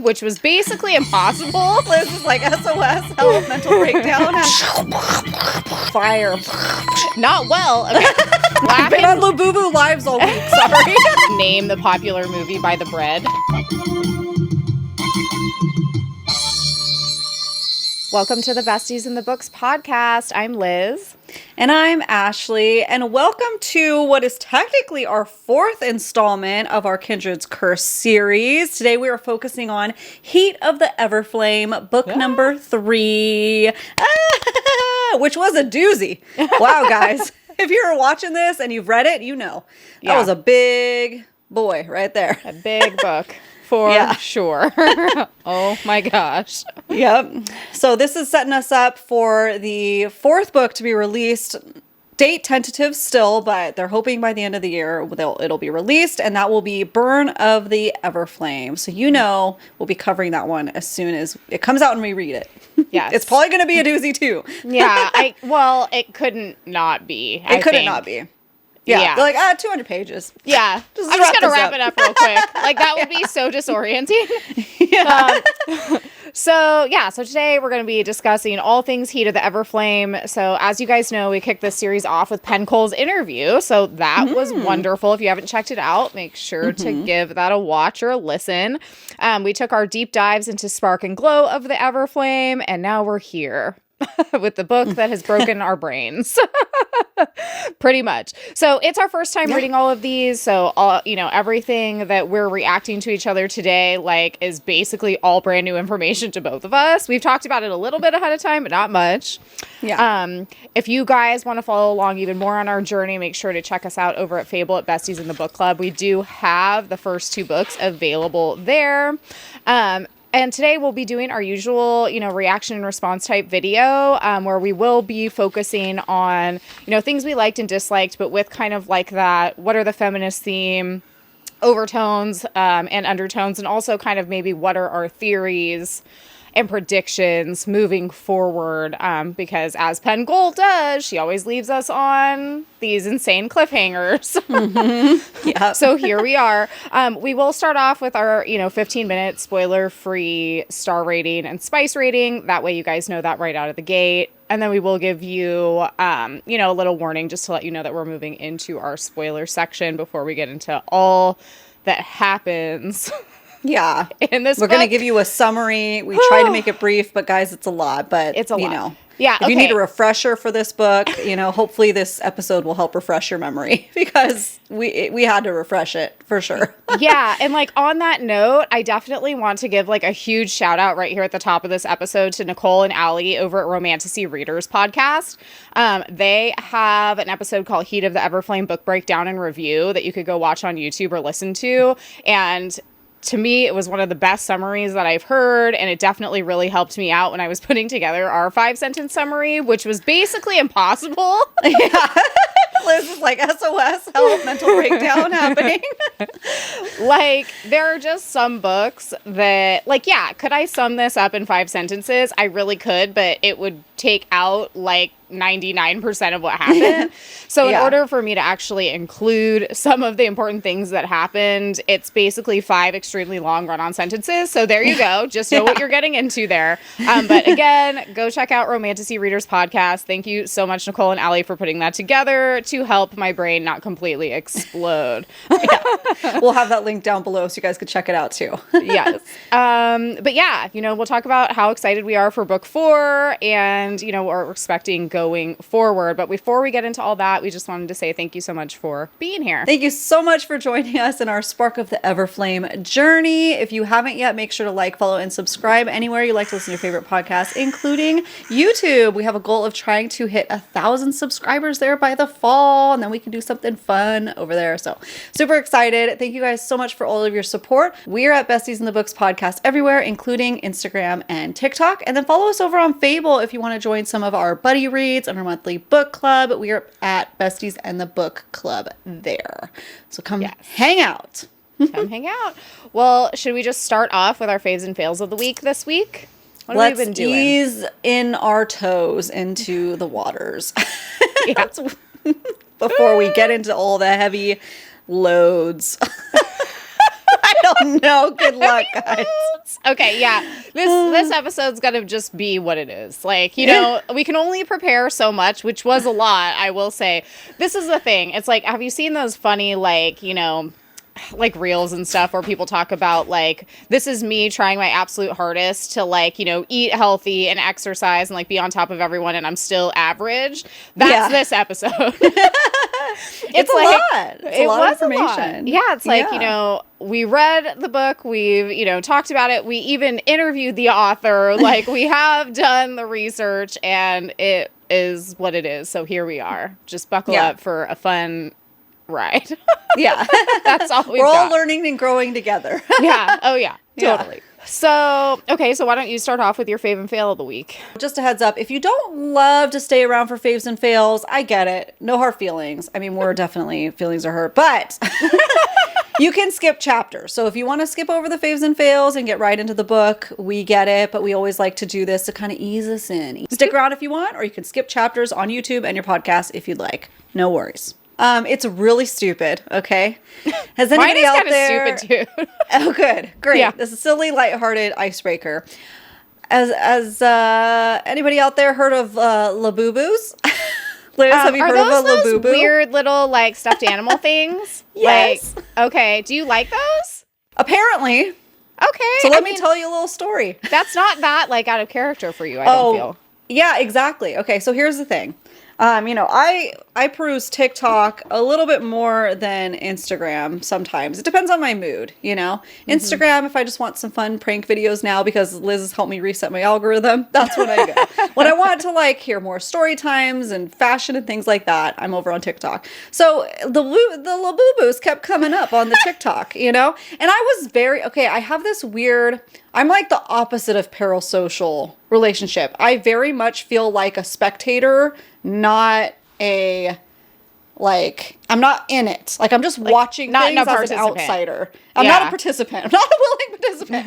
which was basically impossible. Liz is like, SOS, help, mental breakdown. Fire. Not well. Okay. I've been on Labubu Lives all week, sorry. Name the popular movie by the bread. Welcome to the Besties in the Books podcast. I'm Liz. And I'm Ashley, and welcome to what is technically our fourth installment of our Kindred's Curse series. Today we are focusing on Heat of the Everflame, book number 3, which was a doozy. Wow, guys. If you're watching this and you've read it, you know. That was a big boy right there. A big book. For sure. Oh my gosh. Yep. So this is setting us up for the fourth book to be released. Date tentative still, but they're hoping by the end of the year it'll be released, and that will be Burn of the Everflame. So we'll be covering that one as soon as it comes out and we read it. Yes. It's probably going to be a doozy too. Yeah. It couldn't not be. It couldn't not be. Yeah. They're like, 200 pages. Yeah. I'm just going to wrap it up real quick. Like, that would be so disorienting. So today we're going to be discussing all things Heat of the Everflame. So as you guys know, we kicked this series off with Penn Cole's interview. So that was wonderful. If you haven't checked it out, make sure to give that a watch or a listen. We took our deep dives into Spark and Glow of the Everflame, and now we're here with the book that has broken our brains. Pretty much. So it's our first time reading all of these. So everything that we're reacting to each other today, is basically all brand new information to both of us. We've talked about it a little bit ahead of time, but not much. Yeah. If you guys want to follow along even more on our journey, make sure to check us out over at Fable at Besties in the Book Club. We do have the first 2 books available there. And today we'll be doing our usual, reaction and response type video, where we will be focusing on, things we liked and disliked, but with kind of like that, what are the feminist theme overtones and undertones, and also kind of maybe what are our theories and predictions moving forward, because as Penn Cole does, she always leaves us on these insane cliffhangers. Yeah. So here we are. We will start off with our, 15-minute spoiler-free star rating and spice rating. That way you guys know that right out of the gate. And then we will give you, a little warning just to let you know that we're moving into our spoiler section before we get into all that happens. Yeah. In this We're going to give you a summary. We try to make it brief, but guys, it's a lot. But it's a lot. Yeah. If you need a refresher for this book, hopefully this episode will help refresh your memory, because we had to refresh it for sure. Yeah. And on that note, I definitely want to give a huge shout out right here at the top of this episode to Nicole and Allie over at Romantasy Readers podcast. They have an episode called Heat of the Everflame Book Breakdown and Review that you could go watch on YouTube or listen to. And to me, it was one of the best summaries that I've heard, and it definitely really helped me out when I was putting together our 5-sentence summary, which was basically impossible. Yeah. Liz is like, SOS, help, mental breakdown happening. There are just some books that, could I sum this up in 5 sentences? I really could, but it would take out 99% of what happened. So in order for me to actually include some of the important things that happened, it's basically 5 extremely long run-on sentences. So there you go. Just know what you're getting into there. But again, go check out Romantasy Readers podcast. Thank you so much, Nicole and Allie, for putting that together to help my brain not completely explode. We'll have that link down below so you guys could check it out too. Yes. But we'll talk about how excited we are for book 4 and, what we're expecting going forward. But before we get into all that, we just wanted to say thank you so much for being here. Thank you so much for joining us in our Spark of the Everflame journey. If you haven't yet, make sure to like, follow, and subscribe anywhere you like to listen to your favorite podcasts, including YouTube. We have a goal of trying to hit 1,000 subscribers there by the fall, and then we can do something fun over there. So super excited. Thank you guys so much for all of your support. We're at Besties in the Books podcast everywhere, including Instagram and TikTok. And then follow us over on Fable if you want to join some of our buddy reads and our monthly book club. We are at Besties and the Book Club there. So come hang out. Come hang out. Well, should we just start off with our faves and fails of the week this week? What have we been doing? Let's ease in our toes into the waters. Before we get into all the heavy loads. I don't know. Good luck, guys. Okay, yeah. This episode's gonna just be what it is. Like, you know, we can only prepare so much, which was a lot, I will say. This is the thing. It's like, have you seen those funny, like, you know, like reels and stuff where people talk about like, this is me trying my absolute hardest to like, you know, eat healthy and exercise and like be on top of everyone and I'm still average. That's this episode. It's a lot. It's a lot of information. Yeah, it's like, you know, we read the book, we've, you know, talked about it, we even interviewed the author, like we have done the research and it is what it is. So here we are. Just buckle up for a fun ride. Yeah. That's all We're all learning and growing together. Yeah. Oh, yeah. Totally. Yeah. So, okay. So why don't you start off with your fave and fail of the week? Just a heads up. If you don't love to stay around for faves and fails, I get it. No hard feelings. I mean, we're definitely feelings are hurt, but you can skip chapters. So if you want to skip over the faves and fails and get right into the book, we get it. But we always like to do this to kind of ease us in. Stick around if you want, or you can skip chapters on YouTube and your podcast if you'd like. No worries. It's really stupid, okay? Has anybody out there... Mine is kind of stupid, too. Oh, good. Great. Yeah. This is a silly, lighthearted icebreaker. As anybody out there heard of Labubu's? Liz, have you heard of a Labubu? Are those weird little, like, stuffed animal things? Yes. Like, okay. Do you like those? Apparently. Okay. So let me tell you a little story. That's not that, like, out of character for you, I don't feel. Yeah, exactly. Okay, so here's the thing. You know, I peruse TikTok a little bit more than Instagram sometimes. It depends on my mood, you know. Instagram, if I just want some fun prank videos now because Liz has helped me reset my algorithm, that's when I go. When I want to like hear more story times and fashion and things like that, I'm over on TikTok. So the Labubus kept coming up on the TikTok, you know. And I was I have this weird. I'm like the opposite of parasocial relationship. I very much feel like a spectator, not a, like, I'm not in it. Like, I'm just like, watching things as an outsider. I'm not a participant. I'm not a willing participant.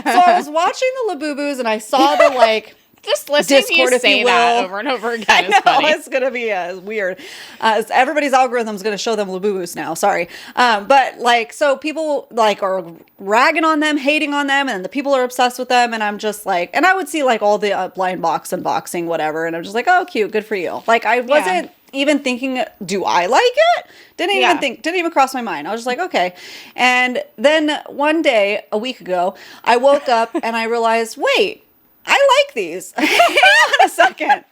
So I was watching the Labubus and I saw the, like... Just listening to you say that over and over again I know, is funny. It's going to be weird. Everybody's algorithm is going to show them Labubus now. Sorry. But like, so people like are ragging on them, hating on them, and the people are obsessed with them. And I'm just like, and I would see like all the blind box unboxing, whatever. And I'm just like, oh, cute. Good for you. Like I wasn't even thinking, do I like it? Didn't even cross my mind. I was just like, okay. And then one day, a week ago, I woke up and I realized, wait, I like these. Hang on a second.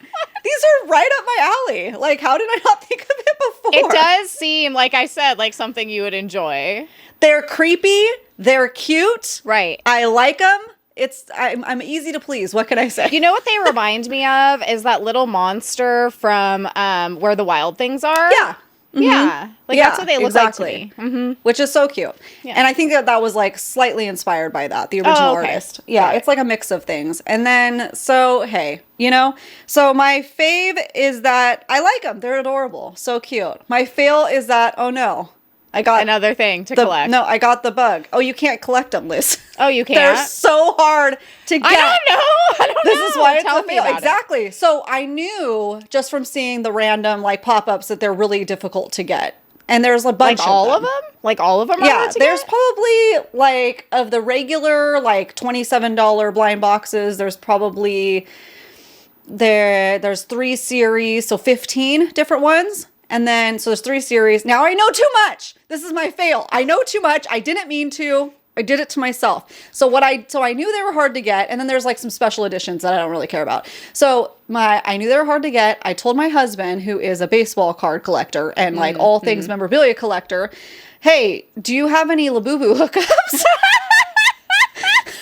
These are right up my alley. Like, how did I not think of it before? It does seem, like I said, like something you would enjoy. They're creepy. They're cute. Right. I like them. I'm easy to please. What can I say? You know what they remind me of is that little monster from Where the Wild Things Are. Yeah. Mm-hmm. Yeah. Like that's what they look like to me. Mm-hmm. Which is so cute. Yeah. And I think that was like slightly inspired by that, the original artist. Yeah. It's like a mix of things. And then, so, hey, you know, so my fave is that I like them. They're adorable. So cute. My fail is that, oh no, I got another thing to collect. No, I got the bug. Oh, you can't collect them, Liz. Oh, you can't? They're so hard to get. I don't know. This is why it's a fail. Exactly. So I knew just from seeing the random like pop-ups that they're really difficult to get. And there's a bunch of them. Like all of them? Yeah, there's probably like of the regular like $27 blind boxes, there's probably there's 3 series, so 15 different ones. And then, so there's 3 series. Now I know too much. This is my fail. I know too much. I didn't mean to. I did it to myself. So I knew they were hard to get. And then there's like some special editions that I don't really care about. So I knew they were hard to get. I told my husband, who is a baseball card collector and like all things memorabilia collector, hey, do you have any Labubu hookups?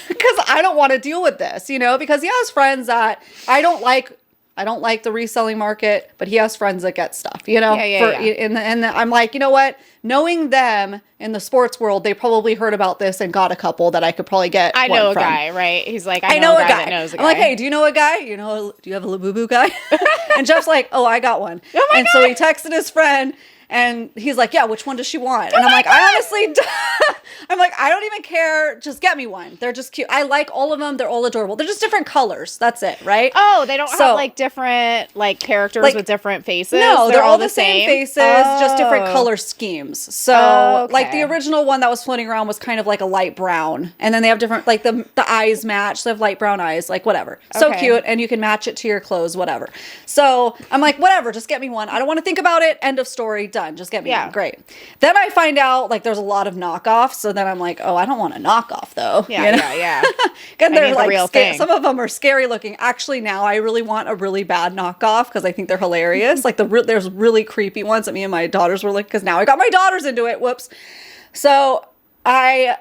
Because I don't want to deal with this, you know, because he has friends that I don't like the reselling market, but he has friends that get stuff, you know? And I'm like, you know what? Knowing them in the sports world, they probably heard about this and got a couple that I could probably get. I know a guy, right? He's like, I know a guy that knows a guy. I'm like, hey, do you know a guy? Do you have a Labubu guy? And Jeff's like, oh, I got one. Oh my God. So he texted his friend And he's like, yeah, which one does she want? And I'm like, I honestly, I'm like, I don't even care. Just get me one. They're just cute. I like all of them. They're all adorable. They're just different colors. That's it, right? Oh, they don't have like different like characters with different faces. No, they're all the same faces, just different color schemes. So like the original one that was floating around was kind of like a light brown. And then they have different, like the eyes match. They have light brown eyes, like whatever. So cute. And you can match it to your clothes, whatever. So I'm like, whatever, just get me one. I don't want to think about it. End of story. Done. Just get me one. Great. Then I find out like there's a lot of knockoffs. So then I'm like, oh, I don't want a knockoff though. Yeah. And they're like, real thing. Some of them are scary looking. Actually, now I really want a really bad knockoff because I think they're hilarious. Like there's really creepy ones that me and my daughters were like, because now I got my daughters into it. Whoops. So I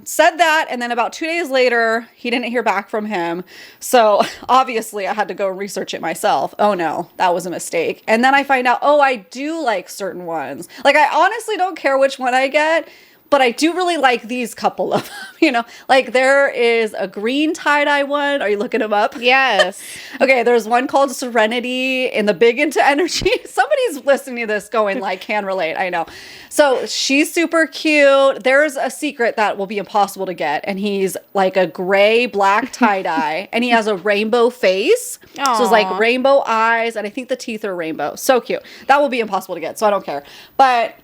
said that, and then about 2 days later, he didn't hear back from him. So obviously I had to go and research it myself. Oh no, that was a mistake. And then I find out, oh, I do like certain ones. Like I honestly don't care which one I get, but I do really like these couple of them, you know, like there is a green tie-dye one. Are you looking them up? Yes. Okay. There's one called Serenity in the Big Into Energy. Somebody's listening to this going like, can relate. I know. So she's super cute. There's a secret that will be impossible to get. And he's like a gray, black tie-dye and he has a rainbow face. Aww. So it's like rainbow eyes. And I think the teeth are rainbow. So cute. That will be impossible to get. So I don't care. But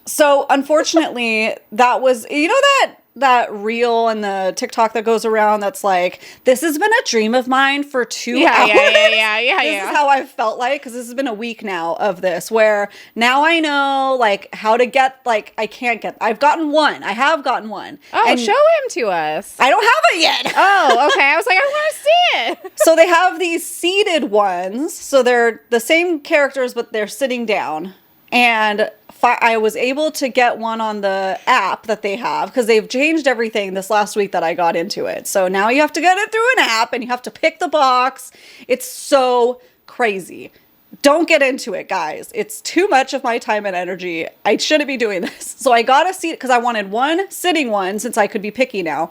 so unfortunately, that was, you know, that reel and the TikTok that goes around that's like, this has been a dream of mine for 2 hours. Yeah. This is how I've felt like, because this has been a week now of this, where now I know like how to get, like, I've gotten one. I have gotten one. Oh, and show him to us. I don't have it yet. Oh, okay. I was like, I want to see it. So they have these seated ones. So they're the same characters, but they're sitting down. And I was able to get one on the app that they have because they've changed everything this last week that I got into it. So now you have to get it through an app and you have to pick the box. It's so crazy. Don't get into it, guys. It's too much of my time and energy. I shouldn't be doing this. So I got a seat because I wanted one sitting one since I could be picky now.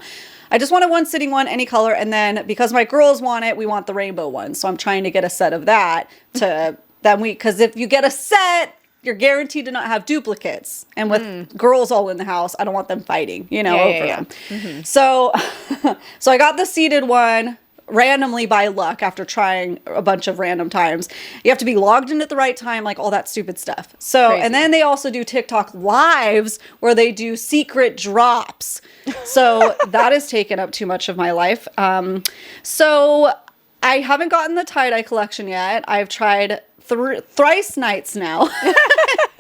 I just wanted one sitting one, any color. And then because my girls want it, we want the rainbow one. So I'm trying to get a set of that to then because if you get a set, you're guaranteed to not have duplicates. And with girls all in the house, I don't want them fighting, you know, over them. Mm-hmm. So I got the seated one randomly by luck after trying a bunch of random times. You have to be logged in at the right time, like all that stupid stuff. So, crazy. And then they also do TikTok lives where they do secret drops. So that has taken up too much of my life. So I haven't gotten the tie-dye collection yet. I've tried thrice nights now.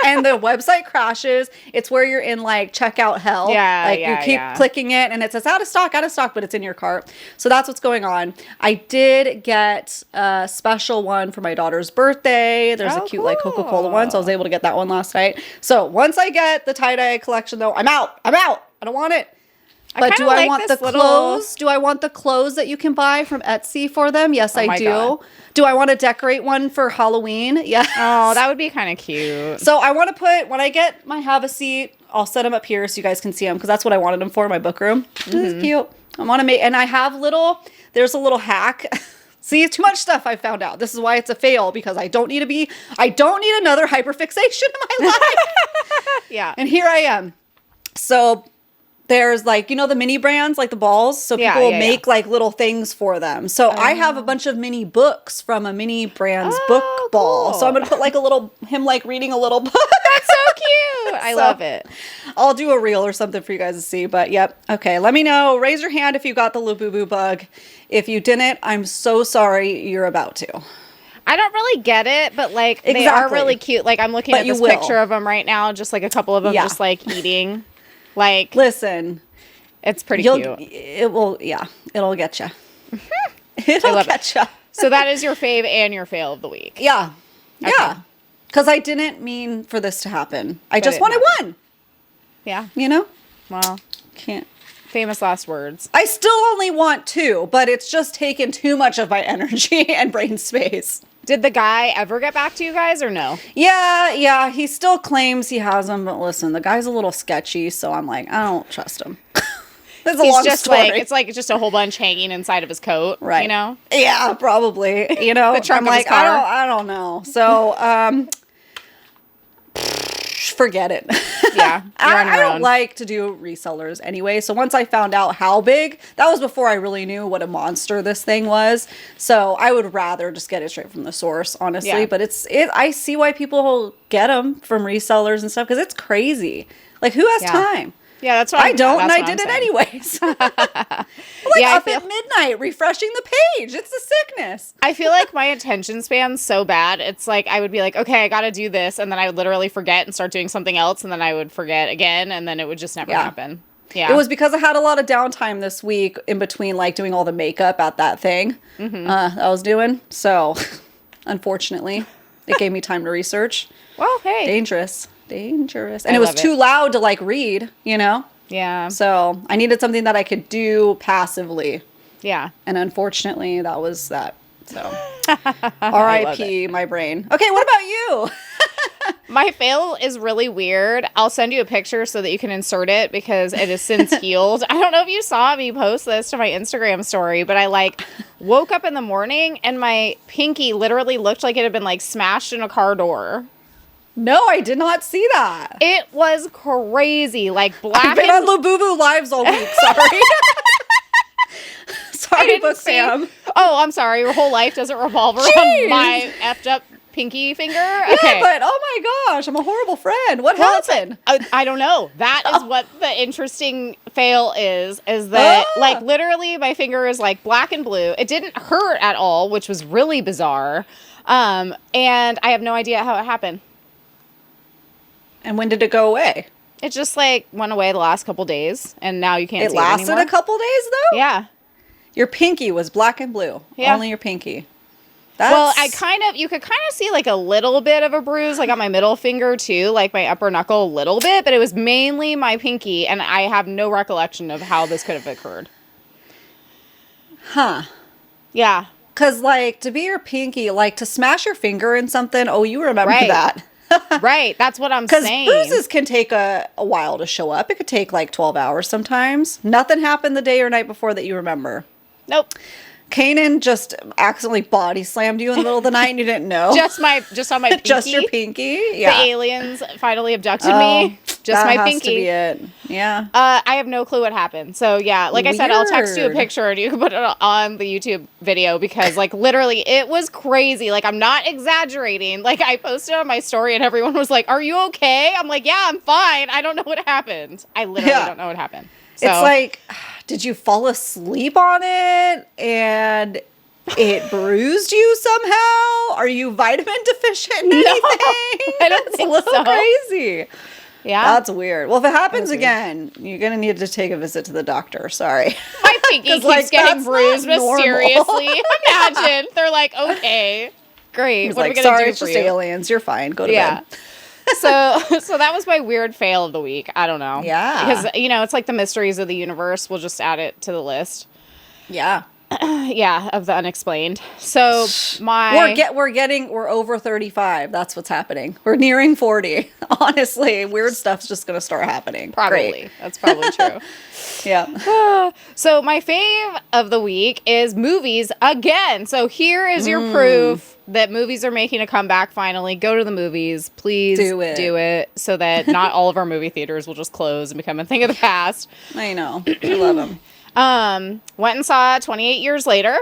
And the website crashes. It's where you're in like checkout hell. You keep clicking it and it says out of stock, but it's in your cart. So that's what's going on. I did get a special one for my daughter's birthday. There's a cute like Coca-Cola one. So I was able to get that one last night. So once I get the tie-dye collection though, I'm out. I don't want it. But do I want the clothes? Do I want the clothes that you can buy from Etsy for them? Yes, I do. God. Do I want to decorate one for Halloween? Yeah. Oh, that would be kind of cute. So I want to put, when I get my have a seat, I'll set them up here so you guys can see them because that's what I wanted them for, my book room. Mm-hmm. This is cute. I want to make, and I have there's a little hack. See, too much stuff I found out. This is why it's a fail because I don't need another hyperfixation in my life. Yeah. And here I am. So there's like, you know, the mini brands, like the balls. So people will make like little things for them. So I have a bunch of mini books from a mini brand's book ball. Cool. So I'm going to put like him like reading a little book. That's so cute. I love it. I'll do a reel or something for you guys to see. But yep. Okay. Let me know. Raise your hand if you got the Labubu bug. If you didn't, I'm so sorry you're about to. I don't really get it, but like they are really cute. Like I'm looking at this picture of them right now. Just like a couple of them just like eating. Like, listen, it's pretty cute. It'll get you. It'll get you. So that is your fave and your fail of the week. Yeah. Okay. Yeah. Because I didn't mean for this to happen. I just wanted one. Yeah. You know? Well, can't. Famous last words. I still only want 2, but it's just taken too much of my energy and brain space. Did the guy ever get back to you guys or no? Yeah. He still claims he has them, but listen, the guy's a little sketchy, so I'm like, I don't trust him. That's a long story. It's like just a whole bunch hanging inside of his coat, right? You know? Yeah, probably. You know, the trunk I'm of like, his car. I don't know. So, forget it. Yeah, you're on I your don't own. like to do resellers anyway. So once I found out how big, that was before I really knew what a monster this thing was. So I would rather just get it straight from the source, honestly. Yeah. But I see why people get them from resellers and stuff because it's crazy. Like, who has Yeah. time? Yeah, that's what I don't, and that's I what I'm did it saying. anyways. Like Yeah, I up feel- at midnight, refreshing the page. It's a sickness. I feel like my attention span's so bad. It's like I would be like, okay, I got to do this, and then I would literally forget and start doing something else, and then I would forget again, and then it would just never Yeah. happen. Yeah, It was because I had a lot of downtime this week in between, like, doing all the makeup at that thing I was doing. So, unfortunately, it gave me time to research. well, hey, Dangerous. And I it was love too it. loud to, like, read, you know? yeah, So, I needed something that I could do passively. yeah. And unfortunately, that was that. So, love R.I.P. my brain. Okay, what about you? My fail is really weird. I'll send you a picture so that you can insert it because it has since healed. I don't know if you saw me post this to my Instagram story, but I like woke up in the morning and my pinky literally looked like it had been like smashed in a car door. No, I did not see that. It was crazy, like black. I've been on Labubu Lives all week. Sorry. Sorry, didn't book see- fam. Oh, I'm sorry. Your whole life doesn't revolve around Jeez. my effed up pinky finger. Yeah, Okay. but oh my gosh, I'm a horrible friend. What Well, happened? I don't know. That is what the interesting fail is that like literally my finger is like black and blue. It didn't hurt at all, which was really bizarre. And I have no idea how it happened. And when did it go away? It just like went away the last couple days and now you can't It see lasted it anymore. a couple days though? Yeah. Your pinky was black and blue. Yeah. Only your pinky. That's, Well, you could kind of see like a little bit of a bruise, like on my middle finger too, like my upper knuckle a little bit, but it was mainly my pinky, and I have no recollection of how this could have occurred. Huh. Yeah. Because, like, to be your pinky, like, to smash your finger in something, oh, you remember Right. that. Right. That's what I'm Because saying. bruises can take a while to show up. It could take, like, 12 hours sometimes. Nothing happened the day or night before that you remember. Nope. Kanan just accidentally body slammed you in the middle of the night and you didn't know. Just on my pinky. Just your pinky? The Yeah. aliens finally abducted me. Just that my has pinky. to be it. Yeah. I have no clue what happened. So yeah, like I said, I'll text you a Weird. picture and you can put it on the YouTube video because like literally it was crazy. Like I'm not exaggerating. Like I posted on my story and everyone was like, "Are you okay?" I'm like, "Yeah, I'm fine. I don't know what happened. I literally Yeah. don't know what happened." So, It's like, did you fall asleep on it and it bruised you somehow? Are you vitamin deficient in anything? I don't It's think a little so. crazy. yeah, That's weird. Well, if it happens weird. again, you're going to need to take a visit to the doctor. Sorry. my pinky 'Cause, keeps like, getting that's bruised not normal. mysteriously. Imagine they're like, "Okay, great. He's what like, are we gonna sorry, do it's for just you?" aliens. You're fine. Go to Yeah. bed. So that was my weird fail of the week. I don't know. Yeah. Because, it's like the mysteries of the universe. We'll just add it to the list. Yeah. Yeah, of the unexplained. So my... We're over 35. That's what's happening. We're nearing 40. Honestly, weird stuff's just going to start happening. Probably. Great. That's probably true. Yeah. So my fave of the week is movies again. So here is your proof that movies are making a comeback finally. Go to the movies. Please Do it. so that not all of our movie theaters will just close and become a thing of the past. I know. I love them. Went and saw 28 Years Later.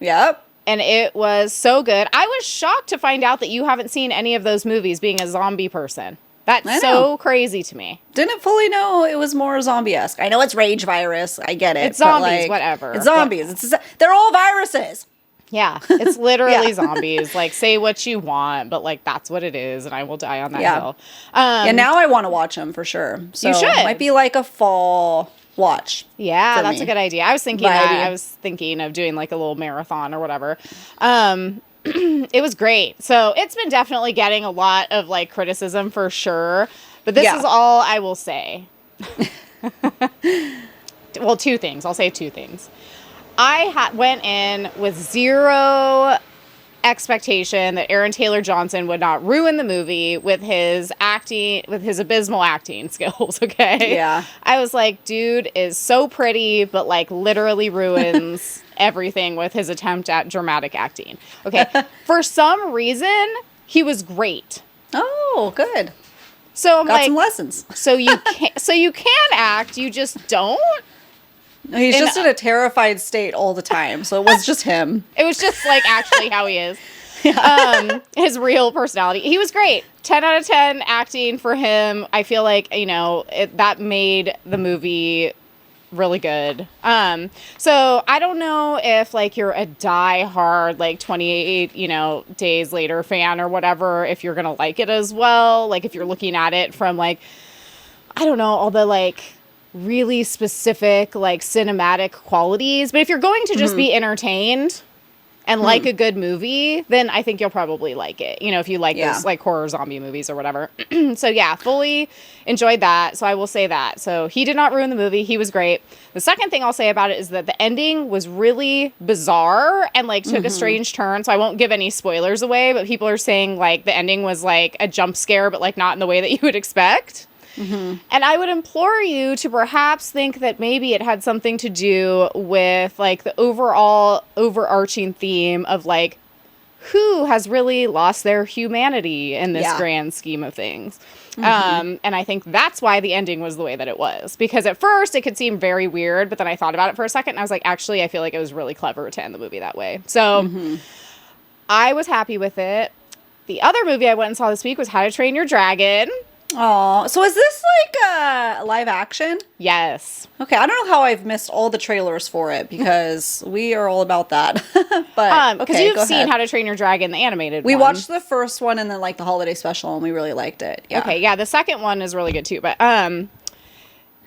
Yep. And it was so good. I was shocked to find out that you haven't seen any of those movies being a zombie person. That's I so know. crazy to me. Didn't fully know it was more zombie-esque. I know it's rage virus. I get it. It's but, zombies, whatever. It's zombies. They're all viruses. Yeah, it's literally Yeah. zombies. Like, say what you want, but like that's what it is, and I will die on that Yeah. hill. And now I want to watch them for sure. So You should. It might be like a fall watch. Yeah, for that's me. a good idea. I was thinking Vibey. that. I was thinking of doing like a little marathon or whatever. It was great. So it's been definitely getting a lot of like criticism for sure. But this Yeah. is all I will say. Well, two things. I'll say two things. I went in with zero expectation that Aaron Taylor Johnson would not ruin the movie with his acting, with his abysmal acting skills. Okay. Yeah. I was like, dude is so pretty, but like literally ruins everything with his attempt at dramatic acting. Okay. For some reason, he was great. Oh, good. So I'm Got some lessons. so you can act, you just don't. He's just in a terrified state all the time. So it was just him. It was just like actually how he is. His real personality. He was great. 10 out of 10 acting for him. I feel like, that made the movie really good. So I don't know if like you're a die-hard like 28, days later fan or whatever, if you're gonna like it as well. Like if you're looking at it from like, I don't know, all the like really specific like cinematic qualities. But if you're going to just be entertained and like a good movie, then I think you'll probably like it. If you like those like horror zombie movies or whatever. So yeah, fully enjoyed that. So I will say that. So he did not ruin the movie. He was great. The second thing I'll say about it is that the ending was really bizarre and like took a strange turn. So I won't give any spoilers away, but people are saying like the ending was like a jump scare, but like not in the way that you would expect. And I would implore you to perhaps think that maybe it had something to do with like the overall overarching theme of like who has really lost their humanity in this grand scheme of things. And I think that's why the ending was the way that it was, because at first it could seem very weird, but then I thought about it for a second and I was like, actually, I feel like it was really clever to end the movie that way. So I was happy with it. The other movie I went and saw this week was How to Train Your Dragon. Oh, so is this like live action? Yes. Okay, I don't know how I've missed all the trailers for it because we are all about that. But because you've seen How to Train Your Dragon, the animated we one. watched the first one and then like the holiday special, and we really liked it. Yeah. Okay, yeah, the second one is really good too. But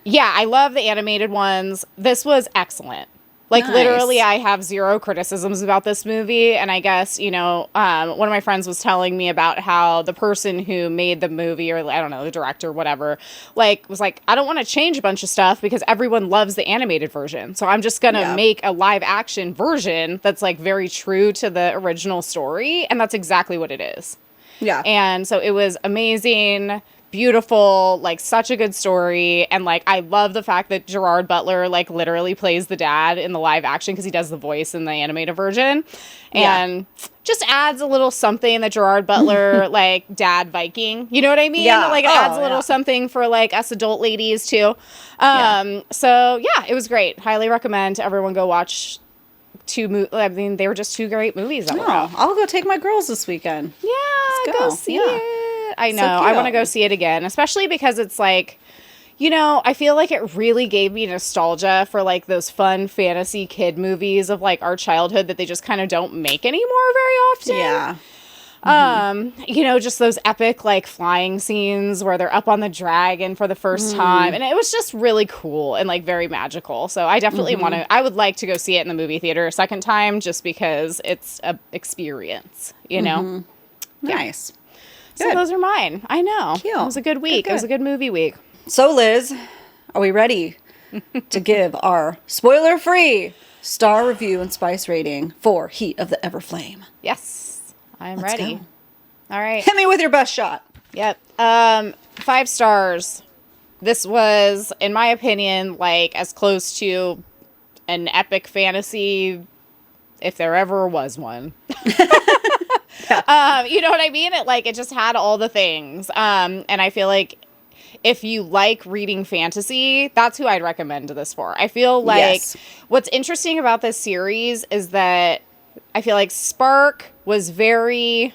yeah, I love the animated ones. This was excellent. Like, literally, I have zero criticisms about this movie. And I guess, one of my friends was telling me about how the person who made the movie, or I don't know, the director, whatever, like, was like, I don't want to change a bunch of stuff because everyone loves the animated version. So I'm just going to make a live action version that's, like, very true to the original story. And that's exactly what it is. Yeah. And so it was amazing, beautiful, like such a good story. And like I love the fact that Gerard Butler like literally plays the dad in the live action because he does the voice in the animated version, and just adds a little something that Gerard Butler like dad Viking, you know what I mean? Like it adds a little something for like us adult ladies too. So yeah, it was great. Highly recommend everyone go watch I mean, they were just two great movies. I'll go take my girls this weekend. Yeah, go see it. I know. I want to go see it again, especially because it's like, I feel like it really gave me nostalgia for like those fun fantasy kid movies of like our childhood that they just kind of don't make anymore very often. Yeah. Just those epic like flying scenes where they're up on the dragon for the first time. And it was just really cool and like very magical. So I definitely I would like to go see it in the movie theater a second time just because it's a experience, Yeah. Nice. So those are mine. I know. Cute. It was a good week. It was a good movie week. So Liz, are we ready to give our spoiler-free star review and spice rating for Heat of the Everflame? Yes. I'm ready. Go. All right. Hit me with your best shot. Yep. 5 stars. This was, in my opinion, like as close to an epic fantasy if there ever was one. You know what I mean? It just had all the things. And I feel like if you like reading fantasy, that's who I'd recommend this for. I feel like what's interesting about this series is that I feel like Spark was very,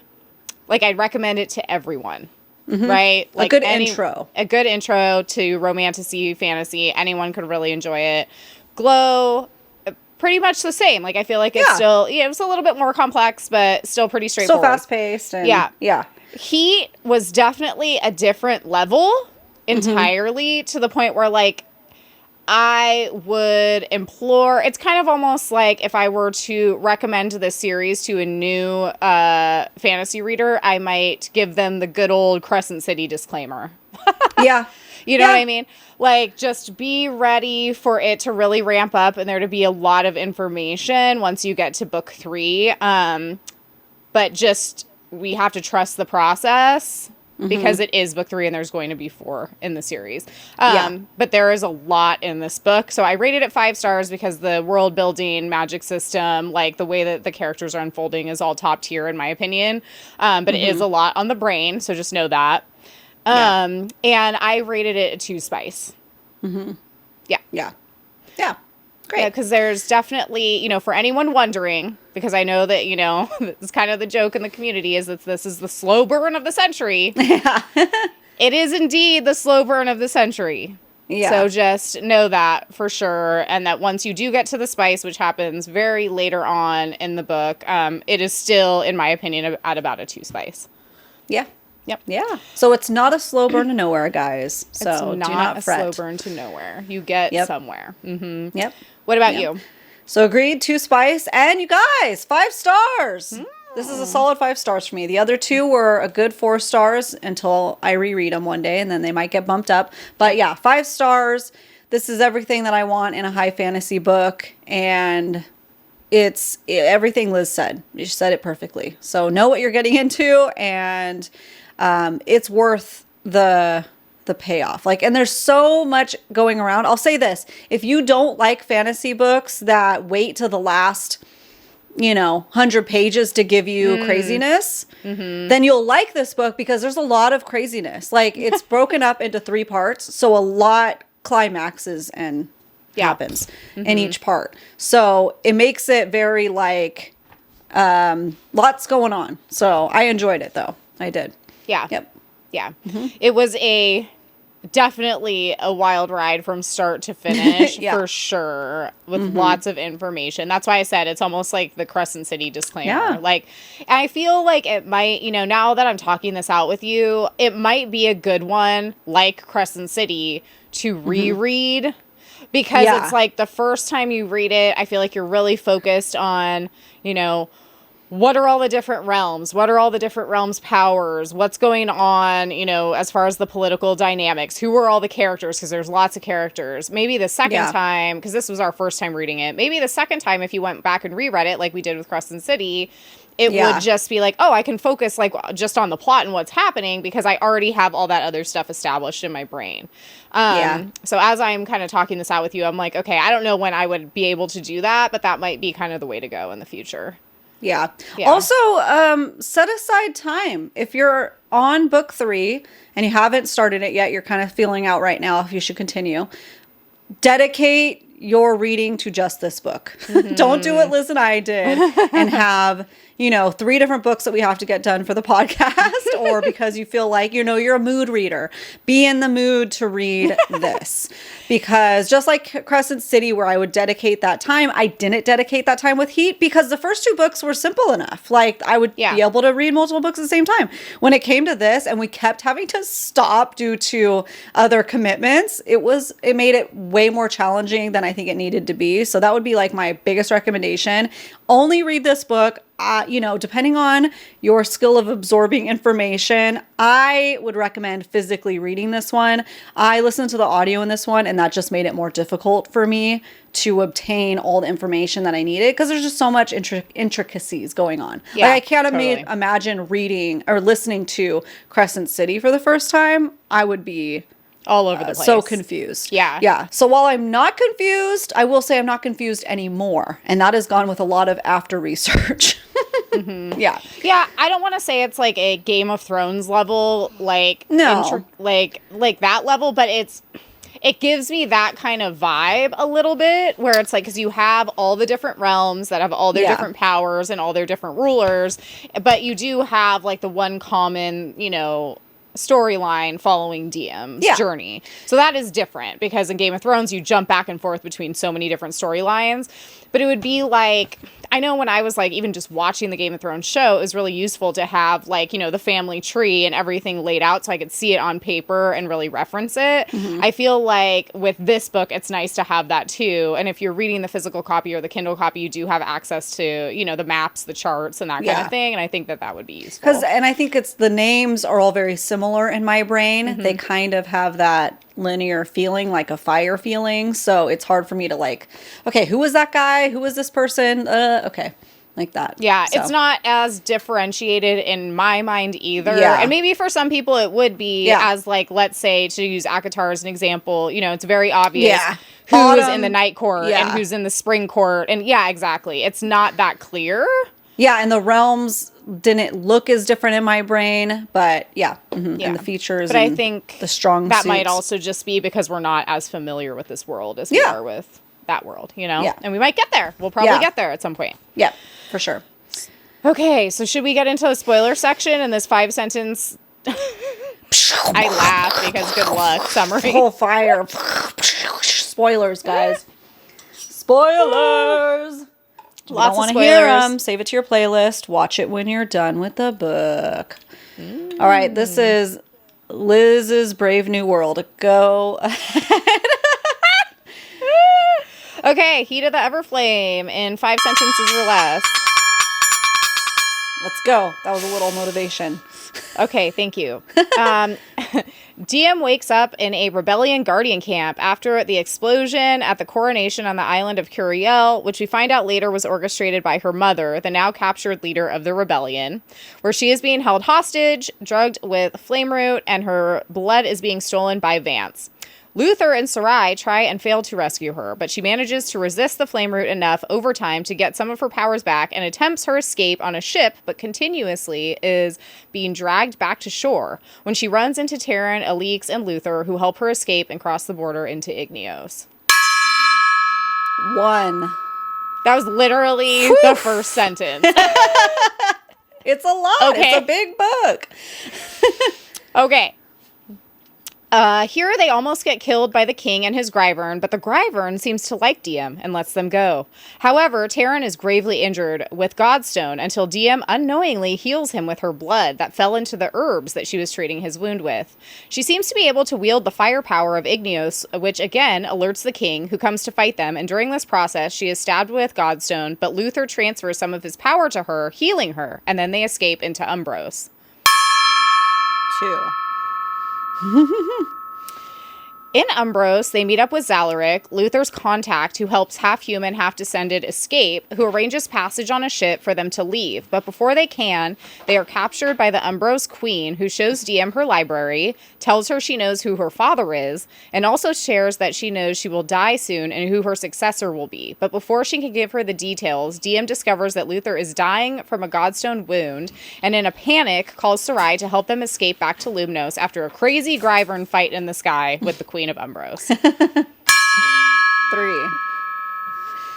like, I'd recommend it to everyone. Right? Like a good intro. A good intro to romantasy fantasy. Anyone could really enjoy it. Glow, pretty much the same. Like, I feel like it's still, it was a little bit more complex, but still pretty straightforward. Still fast-paced. And, yeah. Heat was definitely a different level entirely, to the point where, like, I would implore, it's kind of almost like if I were to recommend this series to a new fantasy reader, I might give them the good old Crescent City disclaimer. Yeah. You know what I mean? Like, just be ready for it to really ramp up and there to be a lot of information once you get to book 3. But just, we have to trust the process because it is book 3 and there's going to be 4 in the series. But there is a lot in this book. So I rated it 5 stars because the world building, magic system, like the way that the characters are unfolding is all top tier in my opinion. But it is a lot on the brain. So just know that. And I rated it a 2 spice. Yeah. Yeah. Yeah. Great. Yeah, because there's definitely, you know, for anyone wondering, because I know that, you know, it's kind of the joke in the community is that this is the slow burn of the century. Yeah. It is indeed the slow burn of the century. Yeah. So just know that for sure. And that once you do get to the spice, which happens very later on in the book, it is still, in my opinion, at about a 2 spice. Yeah. Yep. Yeah. So it's not a slow burn to nowhere, guys. So it's do not not a fret. slow burn to nowhere. You get somewhere. Mm-hmm. Yep. What about you? So agreed, 2 spice. And you guys, 5 stars. This is a solid 5 stars for me. The other 2 were a good 4 stars until I reread them one day, and then they might get bumped up. But yeah, 5 stars. This is everything that I want in a high fantasy book, and it's everything Liz said. She said it perfectly. So know what you're getting into, and it's worth the payoff. Like, and there's so much going around. I'll say this: if you don't like fantasy books that wait till the last, 100 pages to give you craziness, then you'll like this book because there's a lot of craziness. Like, it's broken up into 3 parts, so a lot climaxes and happens in each part. So it makes it very like lots going on. So I enjoyed it though. I did. Yeah. Yep. Yeah. It was definitely a wild ride from start to finish for sure, with lots of information. That's why I said it's almost like the Crescent City disclaimer. Yeah. Like, I feel like it might, now that I'm talking this out with you, it might be a good one, like Crescent City, to reread. Because it's like the first time you read it, I feel like you're really focused on, what are all the different realms? What are all the different realms' powers? What's going on, as far as the political dynamics? Who are all the characters? Because there's lots of characters. Maybe the second time, because this was our first time reading it, maybe the second time, if you went back and reread it like we did with Crescent City, it would just be like, oh, I can focus like just on the plot and what's happening because I already have all that other stuff established in my brain. So as I'm kind of talking this out with you, I'm like, okay, I don't know when I would be able to do that, but that might be kind of the way to go in the future. Yeah. Also, set aside time. If you're on book 3 and you haven't started it yet, you're kind of feeling out right now if you should continue. Dedicate your reading to just this book. Don't do what Liz and I did and have, 3 different books that we have to get done for the podcast, or because you feel like, you're a mood reader. Be in the mood to read this. Because just like Crescent City, where I would dedicate that time, I didn't dedicate that time with Heat because the first 2 books were simple enough. Like, I would be able to read multiple books at the same time. When it came to this and we kept having to stop due to other commitments, it made it way more challenging than I think it needed to be. So that would be like my biggest recommendation. Only read this book. Depending on your skill of absorbing information, I would recommend physically reading this one. I listened to the audio in this one, and that just made it more difficult for me to obtain all the information that I needed because there's just so much intricacies going on. Yeah, like, I can't totally. imagine reading or listening to Crescent City for the first time. I would be all over the place. So confused. Yeah. Yeah. So while I'm not confused, I will say I'm not confused anymore. And that has gone with a lot of after research. Yeah. Yeah. I don't want to say it's like a Game of Thrones level, like, No. like that level, but it gives me that kind of vibe a little bit where it's like, because you have all the different realms that have all their different powers and all their different rulers, but you do have like the one common, storyline following DM's journey. So that is different because in Game of Thrones, you jump back and forth between so many different storylines, but it would be like, I know when I was like even just watching the Game of Thrones show, it was really useful to have like, the family tree and everything laid out so I could see it on paper and really reference it. I feel like with this book, it's nice to have that too. And if you're reading the physical copy or the Kindle copy, you do have access to, the maps, the charts and that kind of thing. And I think that would be useful. And I think it's the names are all very similar in my brain. They kind of have that linear feeling, like a fire feeling. So it's hard for me to like, okay, who was that guy? Who was this person? Okay. Like that. Yeah, so. It's not as differentiated in my mind either. Yeah. And maybe for some people it would be as like, let's say, to use ACOTAR as an example, it's very obvious who's in the night court and who's in the spring court. And exactly. It's not that clear. Yeah, and the realms, didn't look as different in my brain, but yeah. And the features, but I think the strong that suits. might also just be because we're not as familiar with this world as we are with that world, you know? Yeah. And we might get there. We'll probably get there at some point. Yeah, for sure. Okay, so should we get into the spoiler section in this 5-sentence? I laugh because good luck summary. Full fire. Spoilers, guys. Spoilers. Lots want of to hear spoilers. them. Save it to your playlist. Watch it when you're done with the book. All right, this is Liz's Brave New World. Go ahead. Okay, Heat of the Everflame in 5 sentences or less. Let's go. That was a little motivation. Okay, thank you. Diem wakes up in a rebellion guardian camp after the explosion at the coronation on the island of Curiel, which we find out later was orchestrated by her mother, the now captured leader of the rebellion, where she is being held hostage, drugged with flame root, and her blood is being stolen by Vance. Luther and Sarai try and fail to rescue her, but she manages to resist the flame root enough over time to get some of her powers back and attempts her escape on a ship, but continuously is being dragged back to shore when she runs into Terran, Alix, and Luther, who help her escape and cross the border into Igneos. 1. That was literally the first sentence. It's a lot. Okay. It's a big book. Okay. Here they almost get killed by the king and his Gryvern, but the Gryvern seems to like Diem and lets them go. However, Terran is gravely injured with Godstone until Diem unknowingly heals him with her blood that fell into the herbs that she was treating his wound with. She seems to be able to wield the firepower of Igneos, which again alerts the king, who comes to fight them, and during this process she is stabbed with Godstone, but Luther transfers some of his power to her, healing her, and then they escape into Umbros. 2. In Umbros, they meet up with Zalaric, Luther's contact who helps half-human, half-descended escape, who arranges passage on a ship for them to leave. But before they can, they are captured by the Umbros queen, who shows Diem her library, tells her she knows who her father is, and also shares that she knows she will die soon and who her successor will be. But before she can give her the details, Diem discovers that Luther is dying from a Godstone wound, and in a panic calls Sarai to help them escape back to Lumnos after a crazy Gryvern fight in the sky with the Queen of Umbros. 3.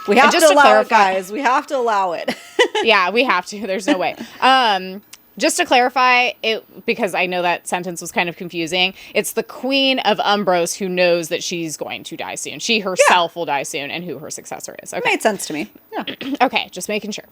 We have to allow it, guys. We have to allow it. Yeah, we have to. There's no way. Just to clarify, it because I know that sentence was kind of confusing. It's the Queen of Umbros who knows that she's going to die soon. She herself will die soon, and who her successor is. Okay. Made sense to me. Yeah. Okay, just making sure.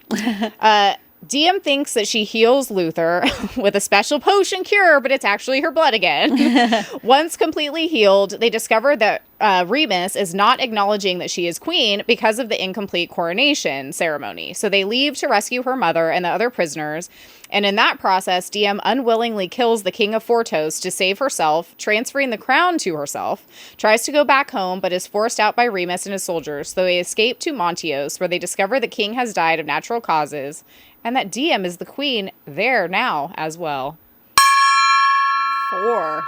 Diem thinks that she heals Luther with a special potion cure, but it's actually her blood again. Once completely healed, they discover that Remus is not acknowledging that she is queen because of the incomplete coronation ceremony. So they leave to rescue her mother and the other prisoners. And in that process, Diem unwillingly kills the king of Fortos to save herself, transferring the crown to herself, tries to go back home, but is forced out by Remus and his soldiers. So they escape to Montios, where they discover the king has died of natural causes, and that Diem is the queen there now as well. 4.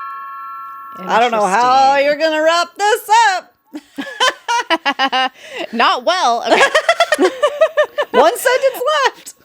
I don't know how you're going to wrap this up. Not well. Okay. 1 sentence left.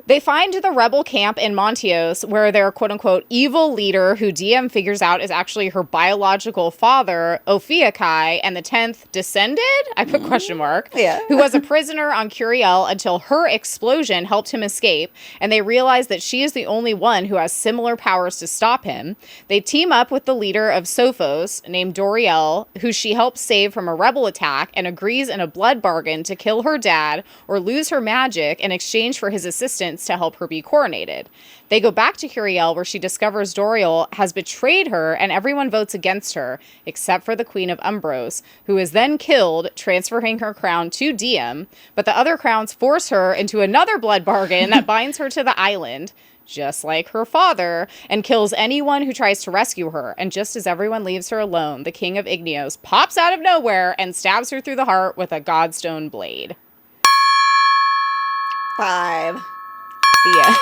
They find the rebel camp in Montios, where their quote-unquote evil leader, who Diem figures out is actually her biological father, Ophiakai, and the 10th descended? I put question mark. Yeah. Who was a prisoner on Curiel until her explosion helped him escape, and they realize that she is the only one who has similar powers to stop him. They team up with the leader of Sophos, named Doriel, who she helps save from a rebel attack, and agrees in a blood bargain to kill her dad or lose her magic in exchange for his assistance to help her be coronated. They go back to Curiel, where she discovers Doriel has betrayed her, and everyone votes against her, except for the Queen of Umbros, who is then killed, transferring her crown to Diem, but the other crowns force her into another blood bargain that binds her to the island, just like her father, and kills anyone who tries to rescue her. And just as everyone leaves her alone, the King of Igneos pops out of nowhere and stabs her through the heart with a Godstone blade. 5. The end.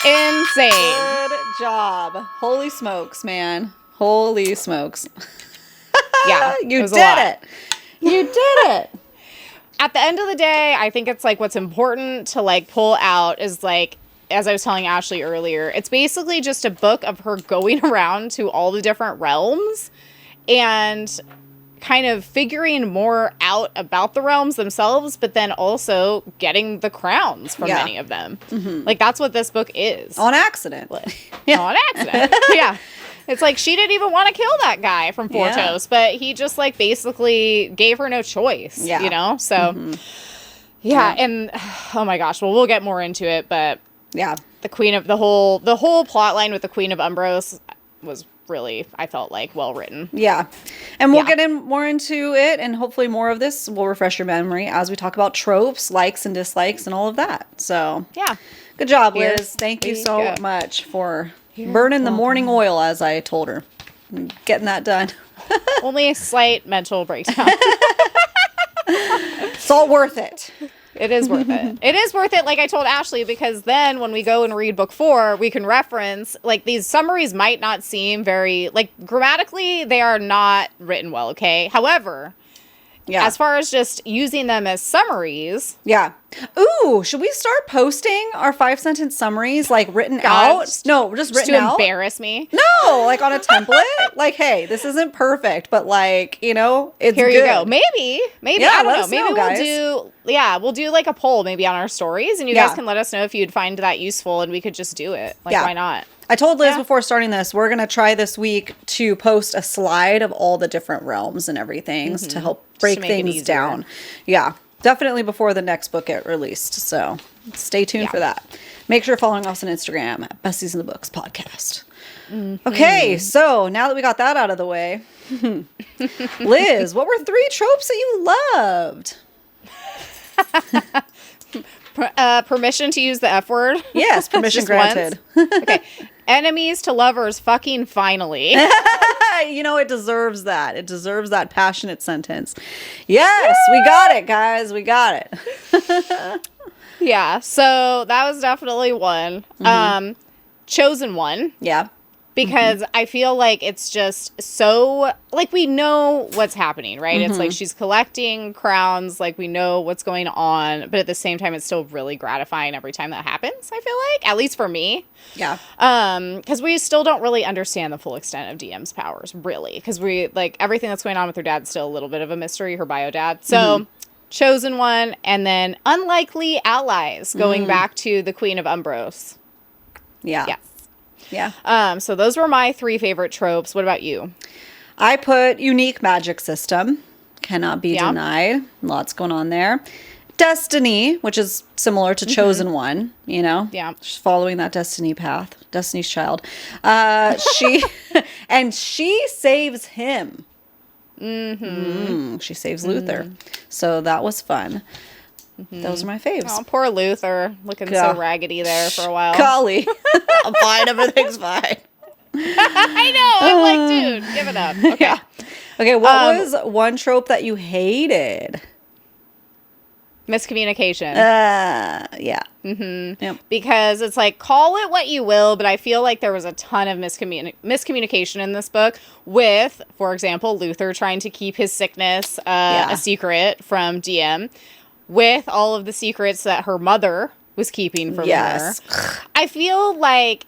Insane. Good job. Holy smokes, man. Holy smokes. Yeah. You it was did it. You did it. at the end of the day, I think it's like what's important to like pull out is like, as I was telling Ashley earlier, it's basically just a book of her going around to all the different realms and kind of figuring more out about the realms themselves, but then also getting the crowns from many of them. Like, that's what this book is. On accident. On accident. Yeah. It's like she didn't even want to kill that guy from Fortos, but he just like basically gave her no choice, you know? So, and oh my gosh, well, we'll get more into it, but the Queen of the whole plot line with the Queen of Umbros was really, I felt like, well written. Yeah. And we'll get more into it, and hopefully more of this will refresh your memory as we talk about tropes, likes and dislikes, and all of that. So, good job, Liz. Thank you so much for burning the morning oil, as I told her. Getting that done. Only a slight mental breakdown. It's all worth it. It is worth it. It is worth it, like I told Ashley, because then when we go and read book 4, we can reference, like, these summaries might not seem very, like, grammatically, they are not written well, okay? However, as far as just using them as summaries. Ooh, should we start posting our 5-sentence summaries, like, written out? No, just written out. To embarrass me? No, like, on a template? Like, hey, this isn't perfect, but, like, you know, it's Here good. You go. Maybe, I don't know. Maybe we'll do, like, a poll maybe on our stories, and you guys can let us know if you'd find that useful, and we could just do it. Like, why not? I told Liz before starting this, we're going to try this week to post a slide of all the different realms and everything to help break things down. Yeah, definitely before the next book get released. So stay tuned for that. Make sure you're following us on Instagram at Besties in the Books podcast. Okay, so now that we got that out of the way, Liz, what were 3 tropes that you loved? Permission to use the F word? Yes, permission granted. Okay. Enemies to lovers, fucking finally. You know, it deserves that. It deserves that passionate sentence. Yes, we got it, guys. We got it. Yeah, so that was definitely one. Chosen one. Yeah. Because I feel like it's just so, like, we know what's happening, right? It's like she's collecting crowns, like, we know what's going on, but at the same time, it's still really gratifying every time that happens, I feel like, at least for me. Yeah. Because we still don't really understand the full extent of DM's powers, really. Because we, like, everything that's going on with her dad's still a little bit of a mystery, her bio dad. So, chosen one, and then unlikely allies, going back to the Queen of Umbros. Yeah. Yes. Yeah. So those were my 3 favorite tropes. What about you? I put unique magic system. Cannot be denied. Lots going on there. Destiny, which is similar to chosen one, you know? Yeah. She's following that destiny path. Destiny's Child. She saves him. She saves Luther. So that was fun. Those are my faves. Oh, poor Luther. Looking so raggedy there for a while. Golly. I'm fine. Everything's fine. I know. I'm like, dude, give it up. Okay. Yeah. Okay, what was one trope that you hated? Miscommunication. Yeah. Yep. Because it's like, call it what you will, but I feel like there was a ton of miscommunication in this book with, for example, Luther trying to keep his sickness a secret from DM, with all of the secrets that her mother was keeping from her. I feel like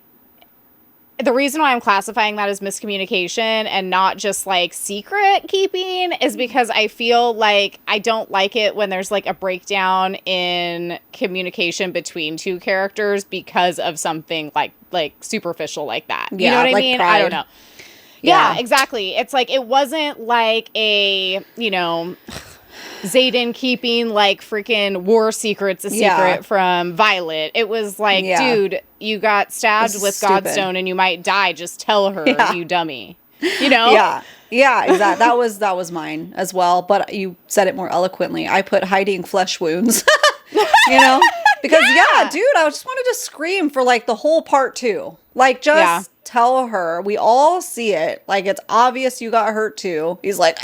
the reason why I'm classifying that as miscommunication and not just like secret keeping is because I feel like I don't like it when there's like a breakdown in communication between 2 characters because of something like superficial like that. You know what I mean? Pride. I don't know. Yeah, exactly. It's like, it wasn't like a, you know, Xaden keeping like freaking war secrets a secret from Violet. It was like, dude, you got stabbed with Godstone and you might die. Just tell her, you dummy. You know? Yeah, exactly. That was mine as well. But you said it more eloquently. I put hiding flesh wounds. You know? Because dude, I just wanted to scream for like the whole part 2. Like, just tell her. We all see it. Like, it's obvious you got hurt too. He's like,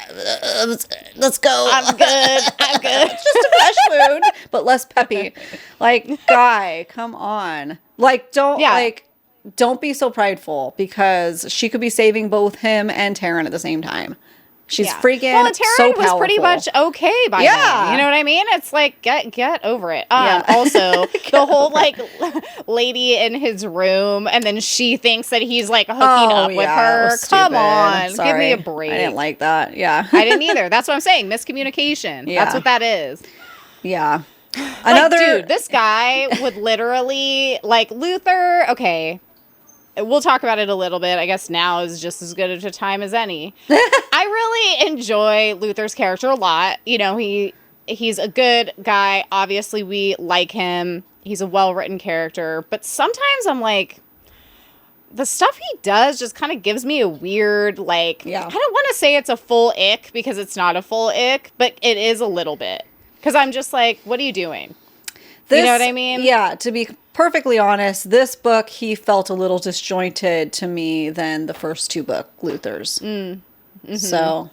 let's go. I'm good. It's just a flesh wound, but less peppy. Like, guy, come on. Like, don't be so prideful, because she could be saving both him and Taryn at the same time. She's freaking well, Taryn so was pretty much okay by then. You know what I mean? It's like, get over it. Also, the whole like lady in his room, and then she thinks that he's like hooking up with her. Come on, give me a break. I didn't like that. Yeah, I didn't either. That's what I'm saying. Miscommunication. That's what that is. Yeah. Another dude, this guy would literally like Luther. Okay. We'll talk about it a little bit. I guess now is just as good of a time as any. I really enjoy Luther's character a lot. You know, he's a good guy. Obviously, we like him. He's a well-written character. But sometimes I'm like, the stuff he does just kind of gives me a weird, like, I don't want to say it's a full ick because it's not a full ick, but it is a little bit. Because I'm just like, what are you doing? You know what I mean? Yeah, to be perfectly honest, this book, he felt a little disjointed to me than the first two book, Luther's. So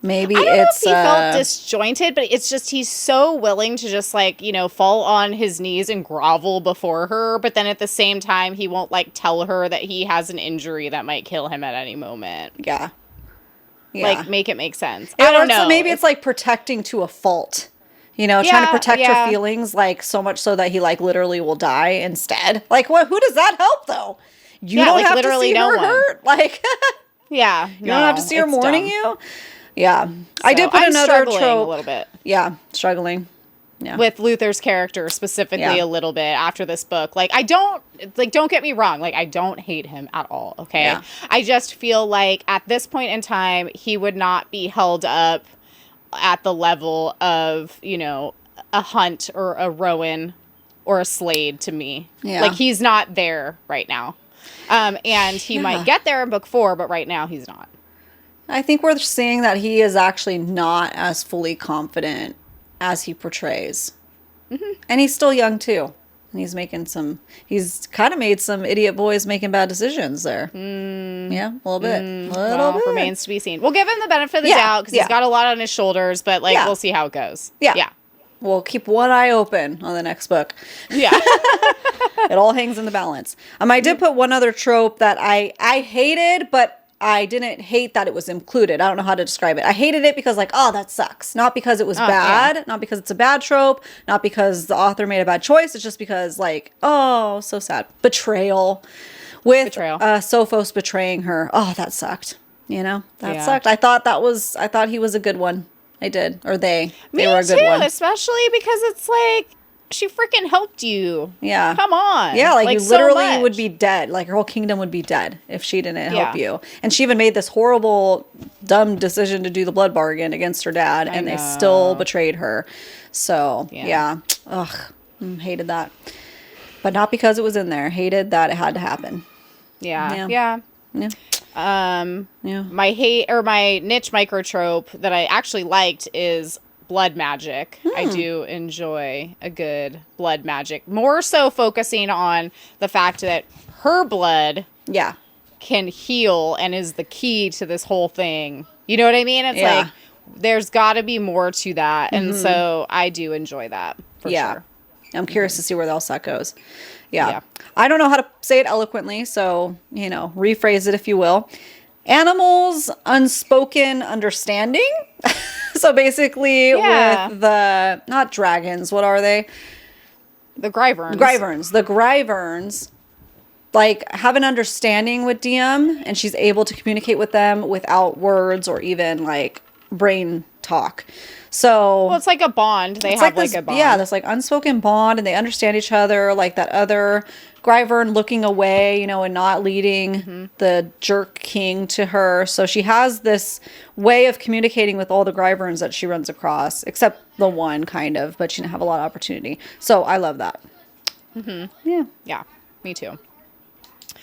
maybe I don't know if he felt disjointed, but it's just he's so willing to just like, you know, fall on his knees and grovel before her. But then at the same time, he won't like tell her that he has an injury that might kill him at any moment. Yeah. Like, make it make sense. I don't know. Maybe it's like protecting to a fault. You know, trying to protect her feelings, like, so much so that he, like, literally will die instead. Like, what? Who does that help, though? You don't like, have literally to see her hurt. Like, you don't have to see her mourning you. Yeah. So I did put another trope. A little bit. Yeah, struggling. Yeah. With Luther's character specifically a little bit after this book. Like, don't get me wrong. Like, I don't hate him at all, okay? Yeah. I just feel like at this point in time, he would not be held up at the level of, you know, a Hunt or a Rowan or a Slade to me. Yeah. Like, he's not there right now. And he might get there in book 4, but right now he's not. I think we're seeing that he is actually not as fully confident as he portrays. And he's still young, too. And he's kind of made some idiot boys making bad decisions there. Yeah, a little bit. Remains to be seen. We'll give him the benefit of the doubt because he's got a lot on his shoulders, but like we'll see how it goes. Yeah. We'll keep one eye open on the next book. Yeah. It all hangs in the balance. I did put one other trope that I hated, but I didn't hate that it was included. I don't know how to describe it. I hated it because, like, oh, that sucks. Not because it was bad. Yeah. Not because it's a bad trope. Not because the author made a bad choice. It's just because, like, oh, so sad. Betrayal. With Sophos betraying her. Oh, that sucked. You know? That sucked. I thought he was a good one. I did. Or they were a good one. Especially because it's like, she freaking helped you. Yeah. Come on. Yeah, like you literally would be dead. Like your whole kingdom would be dead if she didn't help you. And she even made this horrible, dumb decision to do the blood bargain against her dad, and they still betrayed her. So, ugh, hated that. But not because it was in there. Hated that it had to happen. Yeah. My niche microtrope that I actually liked is blood magic. I do enjoy a good blood magic. More so focusing on the fact that her blood can heal and is the key to this whole thing. You know what I mean? It's like there's got to be more to that. And so I do enjoy that for sure. I'm curious to see where else that goes. Yeah. I don't know how to say it eloquently, so, you know, rephrase it if you will. Animals' unspoken understanding. So basically with the, not dragons, what are they? The Gryverns. The Gryverns, like, have an understanding with DM, and she's able to communicate with them without words or even, like, brain talk. So... Well, it's like a bond. They have, like, a bond. Yeah, this, like, unspoken bond, and they understand each other, like that other Gryvern looking away, you know, and not leading the jerk king to her. So she has this way of communicating with all the Gryverns that she runs across, except the one, kind of, but she didn't have a lot of opportunity. So I love that. Yeah, me too.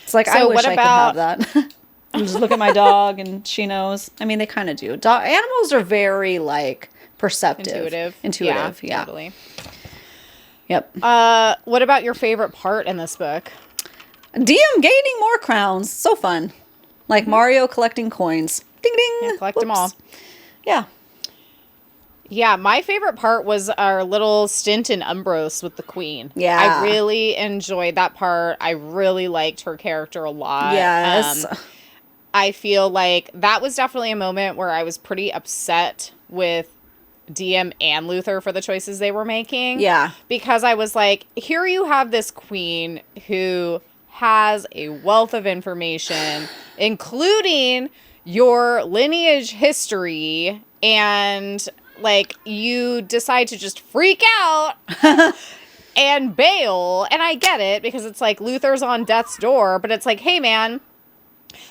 It's like, I wish I could have that. I just look at my dog and she knows. I mean, they kind of do. Animals are very, like, perceptive. Intuitive. Yeah. Totally. Yep. What about your favorite part in this book? DM gaining more crowns. So fun. Like Mario collecting coins. Ding ding. Yeah, collect them all. Yeah. Yeah, my favorite part was our little stint in Umbros with the queen. Yeah. I really enjoyed that part. I really liked her character a lot. Yes. I feel like that was definitely a moment where I was pretty upset with DM and Luther for the choices they were making. Yeah. Because I was like, here you have this queen who has a wealth of information, including your lineage history, and like you decide to just freak out and bail. And I get it, because it's like Luther's on death's door, but it's like, hey man,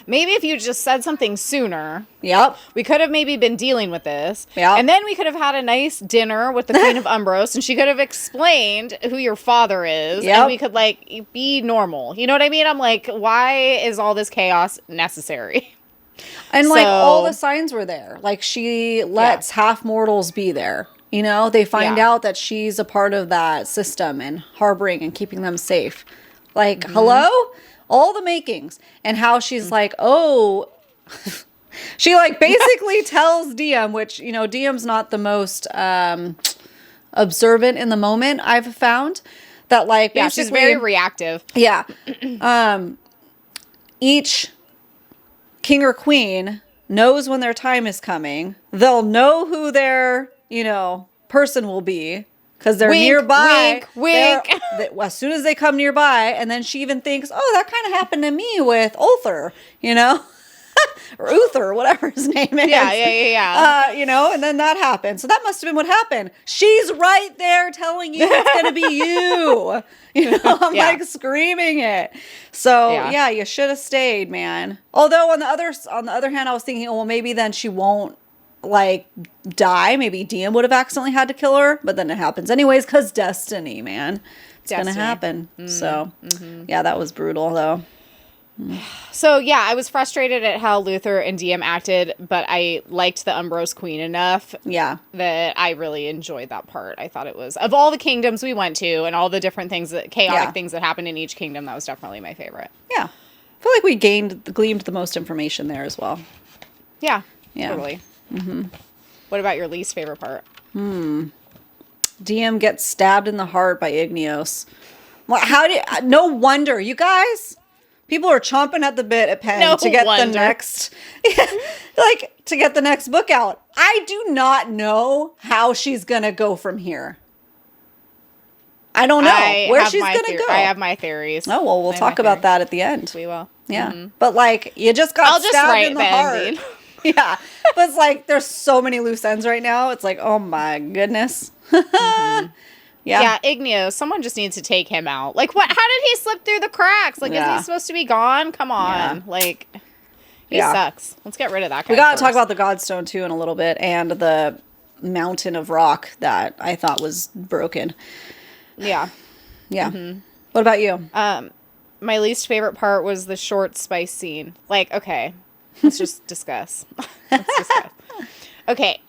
maybe if you just said something sooner, Yep. we could have maybe been dealing with this. Yep. And then we could have had a nice dinner with the Queen of Umbros, and she could have explained who your father is. Yep. And we could, like, be normal. You know what I mean? I'm like, why is all this chaos necessary? And like all the signs were there. Like she lets half mortals be there. You know, they find out that she's a part of that system and harboring and keeping them safe. Like, hello? All the makings. And how she's like, oh, she like basically tells DM, which, you know, DM's not the most observant in the moment, I've found. That like, yeah, she's very reactive. Yeah. Each king or queen knows when their time is coming. They'll know who their, you know, person will be because they're nearby. Wink. As soon as they come nearby, and then she even thinks, oh, that kind of happened to me with Ulthur, you know, or Uther, whatever his name is. Yeah. You know, and then that happened. So that must have been what happened. She's right there telling you it's going to be you. You know, I'm like screaming it. So yeah, you should have stayed, man. Although on the other hand, I was thinking, oh, well, maybe then she won't like die. Maybe DM would have accidentally had to kill her, but then it happens anyways because destiny, man. It's gonna happen. So yeah, that was brutal though. So yeah, I was frustrated at how Luther and DM acted, but I liked the Umbros Queen enough that I really enjoyed that part. I thought it was, of all the kingdoms we went to and all the different things, chaotic things that happened in each kingdom, that was definitely my favorite. Yeah. I feel like we gleaned the most information there as well. Yeah. Totally. What about your least favorite part? DM gets stabbed in the heart by Igneos. Well, no wonder, you guys. People are chomping at the bit at Penn to get the next, to get the next book out. I do not know how she's gonna go from here. I don't know where she's gonna go. I have my theories. Oh well, we'll talk about that at the end. We will. Yeah, but like you just got stabbed in the heart. Ending. Yeah, but it's like there's so many loose ends right now. It's like, oh my goodness. Yeah, Igneos, someone just needs to take him out. Like, what? How did he slip through the cracks? Like, is he supposed to be gone? Come on. Like, he sucks. Let's get rid of that guy. We got to talk about the Godstone, too, in a little bit, and the mountain of rock that I thought was broken. Yeah. Yeah. What about you? My least favorite part was the short spice scene. Like, okay, let's just discuss. Okay,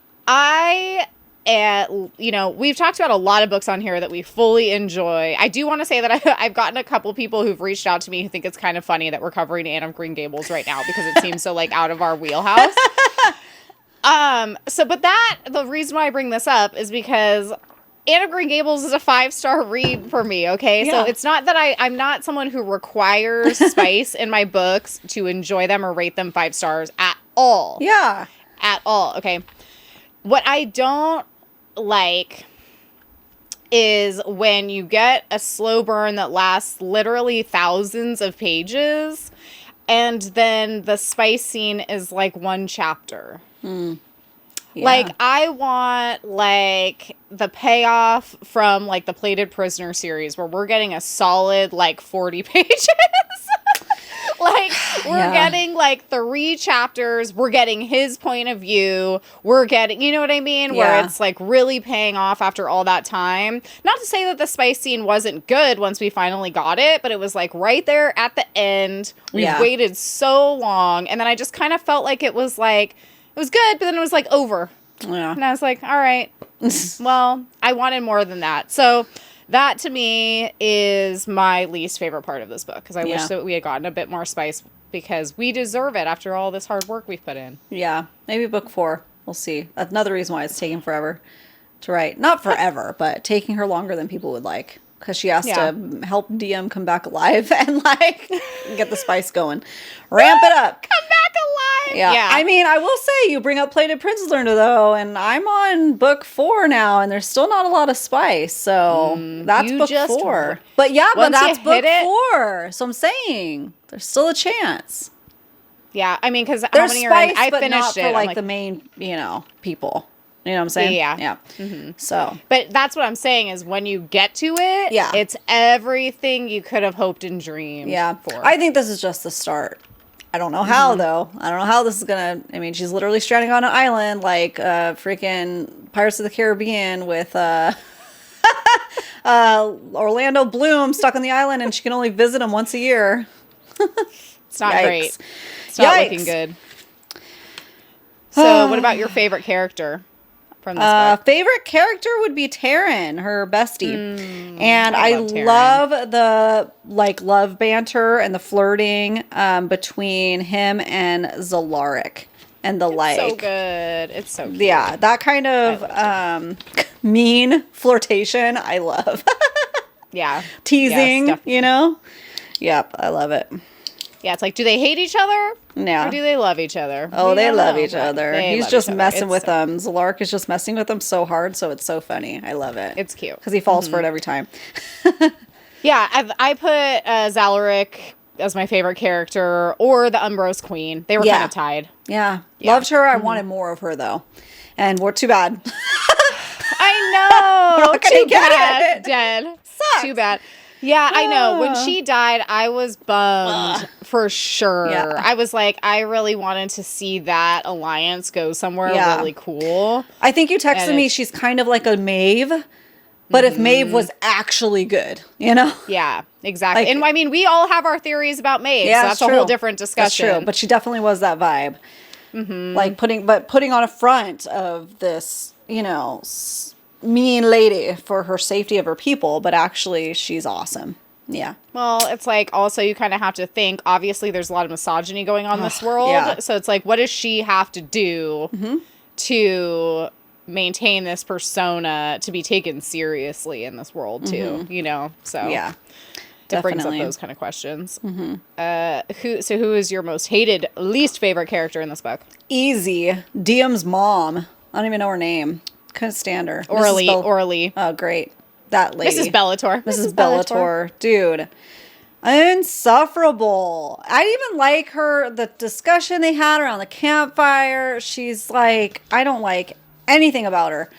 you know, we've talked about a lot of books on here that we fully enjoy. I do want to say that I've gotten a couple people who've reached out to me who think it's kind of funny that we're covering Anne of Green Gables right now because it seems so like out of our wheelhouse. But the reason why I bring this up is because Anne of Green Gables is a 5-star read for me, okay? Yeah. So it's not that I'm not someone who requires spice in my books to enjoy them or rate them 5 stars at all. Yeah. At all, okay? What I don't like is when you get a slow burn that lasts literally thousands of pages and then the spice scene is like one chapter. Yeah. Like, I want, like, the payoff from, like, the Plated Prisoner series where we're getting a solid, like, 40 pages. Like, we're getting, like, 3 chapters. We're getting his point of view. We're getting, you know what I mean? Where it's, like, really paying off after all that time. Not to say that the spice scene wasn't good once we finally got it, but it was, like, right there at the end. We've waited so long. And then I just kind of felt like it was, like... It was good, but then it was, like, over. Yeah. And I was like, all right. Well, I wanted more than that. So that, to me, is my least favorite part of this book. Because I wish that we had gotten a bit more spice. Because we deserve it after all this hard work we've put in. Yeah. Maybe book 4. We'll see. That's another reason why it's taking forever to write. Not forever, but taking her longer than people would like. Because she has to help DM come back alive and, like, get the spice going. Ramp it up. Come back alive. Yeah. I mean, I will say, you bring up Plated Prince Learner, though, and I'm on book 4 now, and there's still not a lot of spice. So that's book 4. But yeah, but that's book 4. So I'm saying there's still a chance. Yeah. I mean, because how there's many spice, are in? I but finished not it. for like the main, people. You know what I'm saying? Yeah. So. But that's what I'm saying is when you get to it, it's everything you could have hoped and dreamed for. I think this is just the start. I don't know how, though. I don't know how this is going to... I mean, she's literally stranding on an island like freaking Pirates of the Caribbean with Orlando Bloom stuck on the island, and she can only visit him once a year. It's not great. It's not looking good. So what about your favorite character from this book? Favorite character would be Taryn, her bestie. And I love the love banter and the flirting between him and Zalaric. And the so good. It's so cute. Yeah, that kind of mean flirtation I love. Yeah. Teasing, Yep, I love it. Yeah, it's like, do they hate each other? No. Or do they love each other? Oh, they love each other. He's just messing with them. Zalark is just messing with them so hard, so it's so funny. I love it. It's cute. Because he falls for it every time. Yeah, I put Zalaric as my favorite character, or the Umbros Queen. They were kind of tied. Yeah. Loved her. I wanted more of her, though. And we're too bad. I know. Too bad. Dead. Sucks. Too bad. Yeah, I know. When she died, I was bummed for sure. Yeah. I was like, I really wanted to see that alliance go somewhere really cool. I think you texted me, she's kind of like a Maeve, but if Maeve was actually good, Yeah, exactly. And I mean, we all have our theories about Maeve, so that's a whole different discussion. That's true, but she definitely was that vibe. Like putting on a front of this, mean lady for her safety of her people, but actually she's awesome. Yeah. Well, it's like also you kind of have to think, obviously there's a lot of misogyny going on in this world. So it's like, what does she have to do to maintain this persona to be taken seriously in this world too, So yeah. It brings up those kind of questions. Who is your most hated, least favorite character in this book? Easy. Diem's mom. I don't even know her name. Couldn't stand her. Orly. Oh, great. That lady. Mrs. Bellator. Mrs. Bellator. Dude. Insufferable. I didn't even like her, the discussion they had around the campfire. She's like, I don't like anything about her.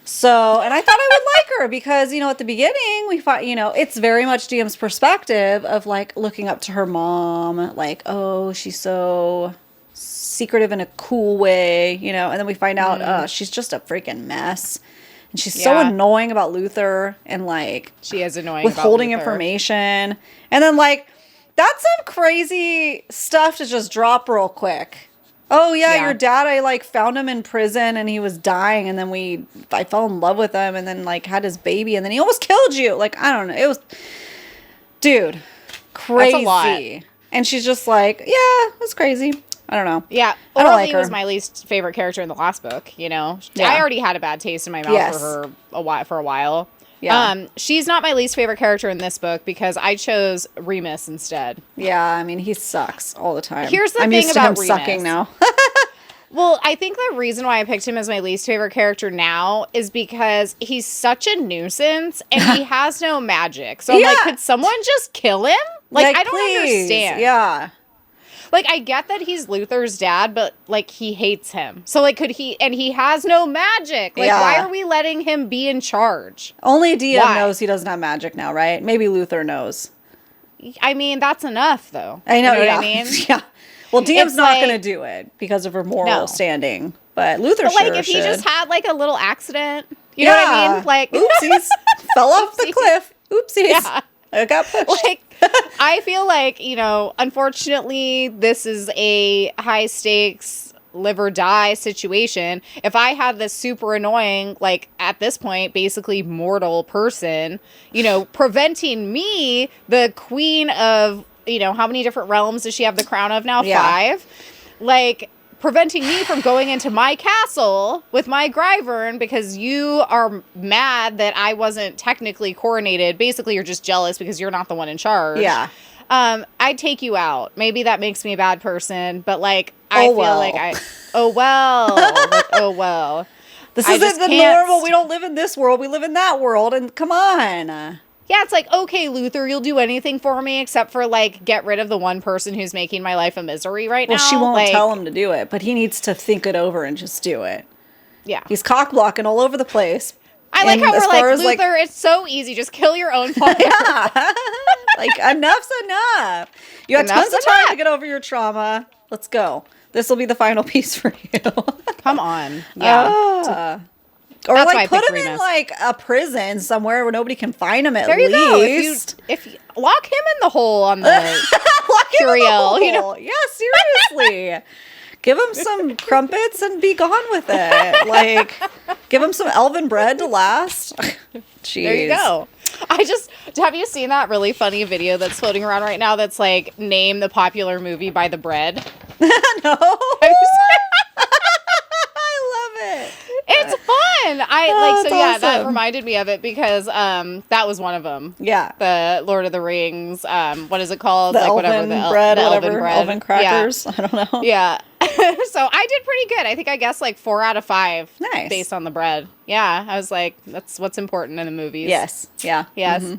So, and I thought I would like her because, at the beginning we thought, it's very much Diem's perspective of like looking up to her mom, like, oh, she's so secretive in a cool way, and then we find out she's just a freaking mess. And she's so annoying about Luther and like she is annoying withholding about Luther. information. And then like that's some crazy stuff to just drop real quick. Oh yeah, your dad, I like found him in prison and he was dying, and then I fell in love with him and then like had his baby and then he almost killed you. Like, I don't know. It was, dude, crazy. That's a lot. And she's just like, yeah, that's crazy. I don't know. Yeah, I don't like her. was my least favorite character in the last book. I already had a bad taste in my mouth for a while. Yeah. She's not my least favorite character in this book because I chose Remus instead. Yeah, I mean, he sucks all the time. Here's the thing used about to him Remus. Sucking now. Well, I think the reason why I picked him as my least favorite character now is because he's such a nuisance and he has no magic. So I'm like, could someone just kill him? Like I don't understand. Yeah. Like, I get that he's Luther's dad, but, like, he hates him. So, like, and he has no magic. Like, why are we letting him be in charge? Only Diem knows he doesn't have magic now, right? Maybe Luther knows. I mean, that's enough, though. I know, you know what I mean? Yeah. Well, Diem's not going to do it because of her moral standing. But Luther should. But, like, if he just had, like, a little accident, you know what I mean? Like, oopsies. Fell off the cliff. Oopsies. Yeah. I got pushed. Like, I feel like, unfortunately, this is a high stakes live or die situation. If I had this super annoying, like at this point, basically mortal person, preventing me, the queen of, how many different realms does she have the crown of now? Yeah. 5. Like, preventing me from going into my castle with my Gryvern because you are mad that I wasn't technically coronated. Basically, you're just jealous because you're not the one in charge. Yeah. I'd take you out. Maybe that makes me a bad person, but like, I feel well. like oh well. Like, oh well. This I isn't just the can't normal. We don't live in this world. We live in that world. And come on. Yeah, it's like, okay, Luther, you'll do anything for me except for, like, get rid of the one person who's making my life a misery right now. Well, she won't like, tell him to do it, but he needs to think it over and just do it. Yeah. He's cock blocking all over the place. I like And how as we're far like, as, Luther, it's so easy. Just kill your own fire. Yeah. Like, enough's enough. You have Enough's tons of time enough. to get over your trauma. Let's go. This will be the final piece for you. Come on. Yeah. Or That's why I like put picked him in Remus. like a prison somewhere where nobody can find him at There you least. go. If you lock him in the hole on the Lock him in the Curiel, hole. you know? Yeah, seriously. Give him some crumpets and be gone with it. Like, give him some elven bread to last. Jeez. There you go. Have you seen that really funny video that's floating around right now that's like, name the popular movie by the bread? No. Have you seen- I love it. It's fun. That's That awesome. reminded me of it because that was one of them. Yeah. The Lord of the Rings, what is it called? The elven bread, the whatever. elven bread. Elven crackers. I don't know. Yeah. So I did pretty good. I think I guessed like 4 out of 5. Nice. Based on the bread. Yeah. I was like, that's what's important in the movies. Yes. Yeah. Yes.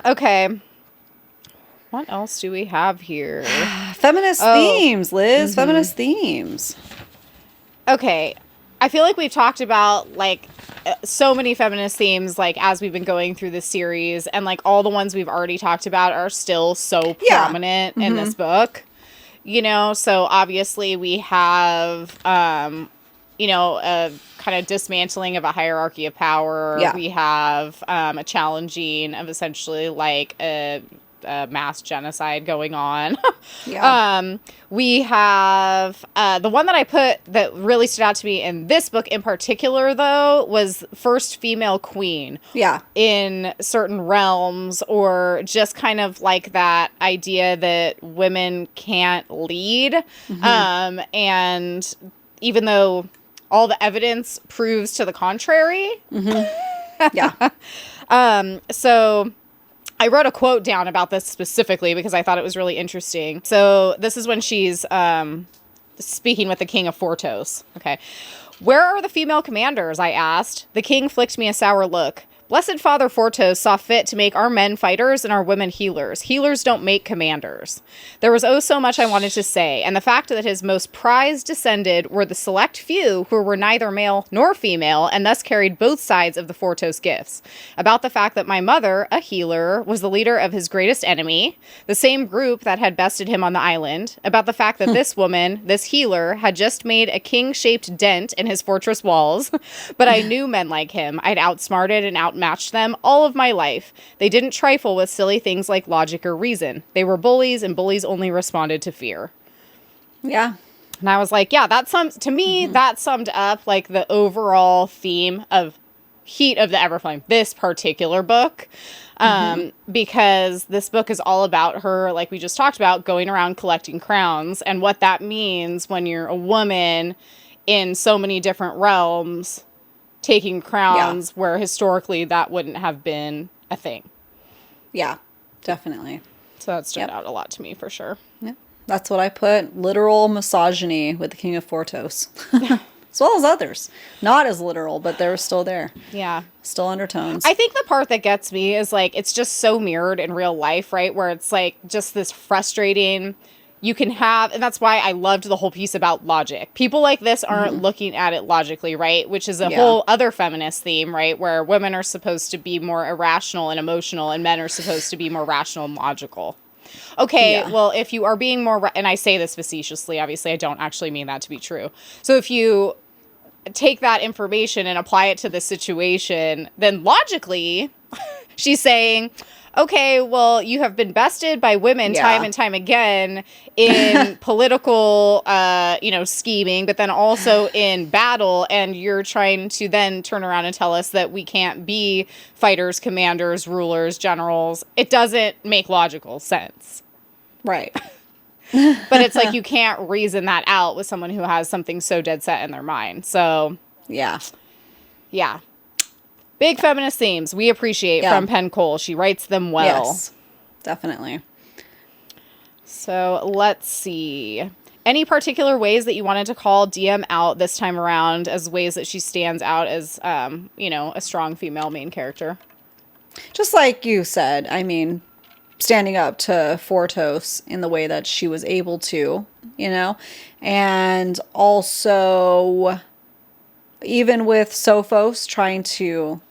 Okay. What else do we have here? Feminist themes, Liz. Feminist themes. Okay. I feel like we've talked about like so many feminist themes like as we've been going through this series, and like all the ones we've already talked about are still so prominent in this book. You know, so obviously we have you know, a kind of dismantling of a hierarchy of power. Yeah. We have a challenging of essentially like a mass genocide going on. Yeah. We have the one that I put that really stood out to me in this book in particular, though, was first female queen. Yeah. In certain realms, or just kind of like that idea that women can't lead. And even though all the evidence proves to the contrary. Yeah. So I wrote a quote down about this specifically because I thought it was really interesting. So this is when she's speaking with the king of Fortos. Okay. "Where are the female commanders?" I asked. The king flicked me a sour look. "Blessed Father Fortos saw fit to make our men fighters and our women healers. Healers don't make commanders." There was oh so much I wanted to say, and the fact that his most prized descended were the select few who were neither male nor female, and thus carried both sides of the Fortos gifts. About the fact that my mother, a healer, was the leader of his greatest enemy, the same group that had bested him on the island. About the fact that this woman, this healer, had just made a king-shaped dent in his fortress walls. But I knew men like him. I'd outsmarted and outmatched them all of my life. They didn't trifle with silly things like logic or reason. They were bullies, and bullies only responded to fear. Yeah. And I was like, yeah, that summed up like the overall theme of Heat of the Everflame, this particular book. Because this book is all about her, like we just talked about, going around collecting crowns, and what that means when you're a woman in so many different realms taking crowns where historically that wouldn't have been a thing. Yeah, definitely. So that stood out a lot to me for sure. Yeah. That's what I put. Literal misogyny with the King of Fortos. As well as others. Not as literal, but they're still there. Yeah. Still undertones. I think the part that gets me is like, it's just so mirrored in real life, right? Where it's like just this frustrating, you can have, and that's why I loved the whole piece about logic. People like this aren't looking at it logically, right? Which is a whole other feminist theme, right? Where women are supposed to be more irrational and emotional, and men are supposed to be more rational and logical. Okay, well, if you are being more, and I say this facetiously, obviously I don't actually mean that to be true. So if you take that information and apply it to the situation, then logically, she's saying, okay, well, you have been bested by women time and time again in political, scheming, but then also in battle, and you're trying to then turn around and tell us that we can't be fighters, commanders, rulers, generals. It doesn't make logical sense. Right. But it's like you can't reason that out with someone who has something so dead set in their mind. So, yeah. Big feminist themes we appreciate from Penn Cole. She writes them well. Yes. Definitely. So let's see. Any particular ways that you wanted to call DM out this time around as ways that she stands out as, a strong female main character? Just like you said, I mean, standing up to Fortos in the way that she was able to, and also even with Sophos trying to,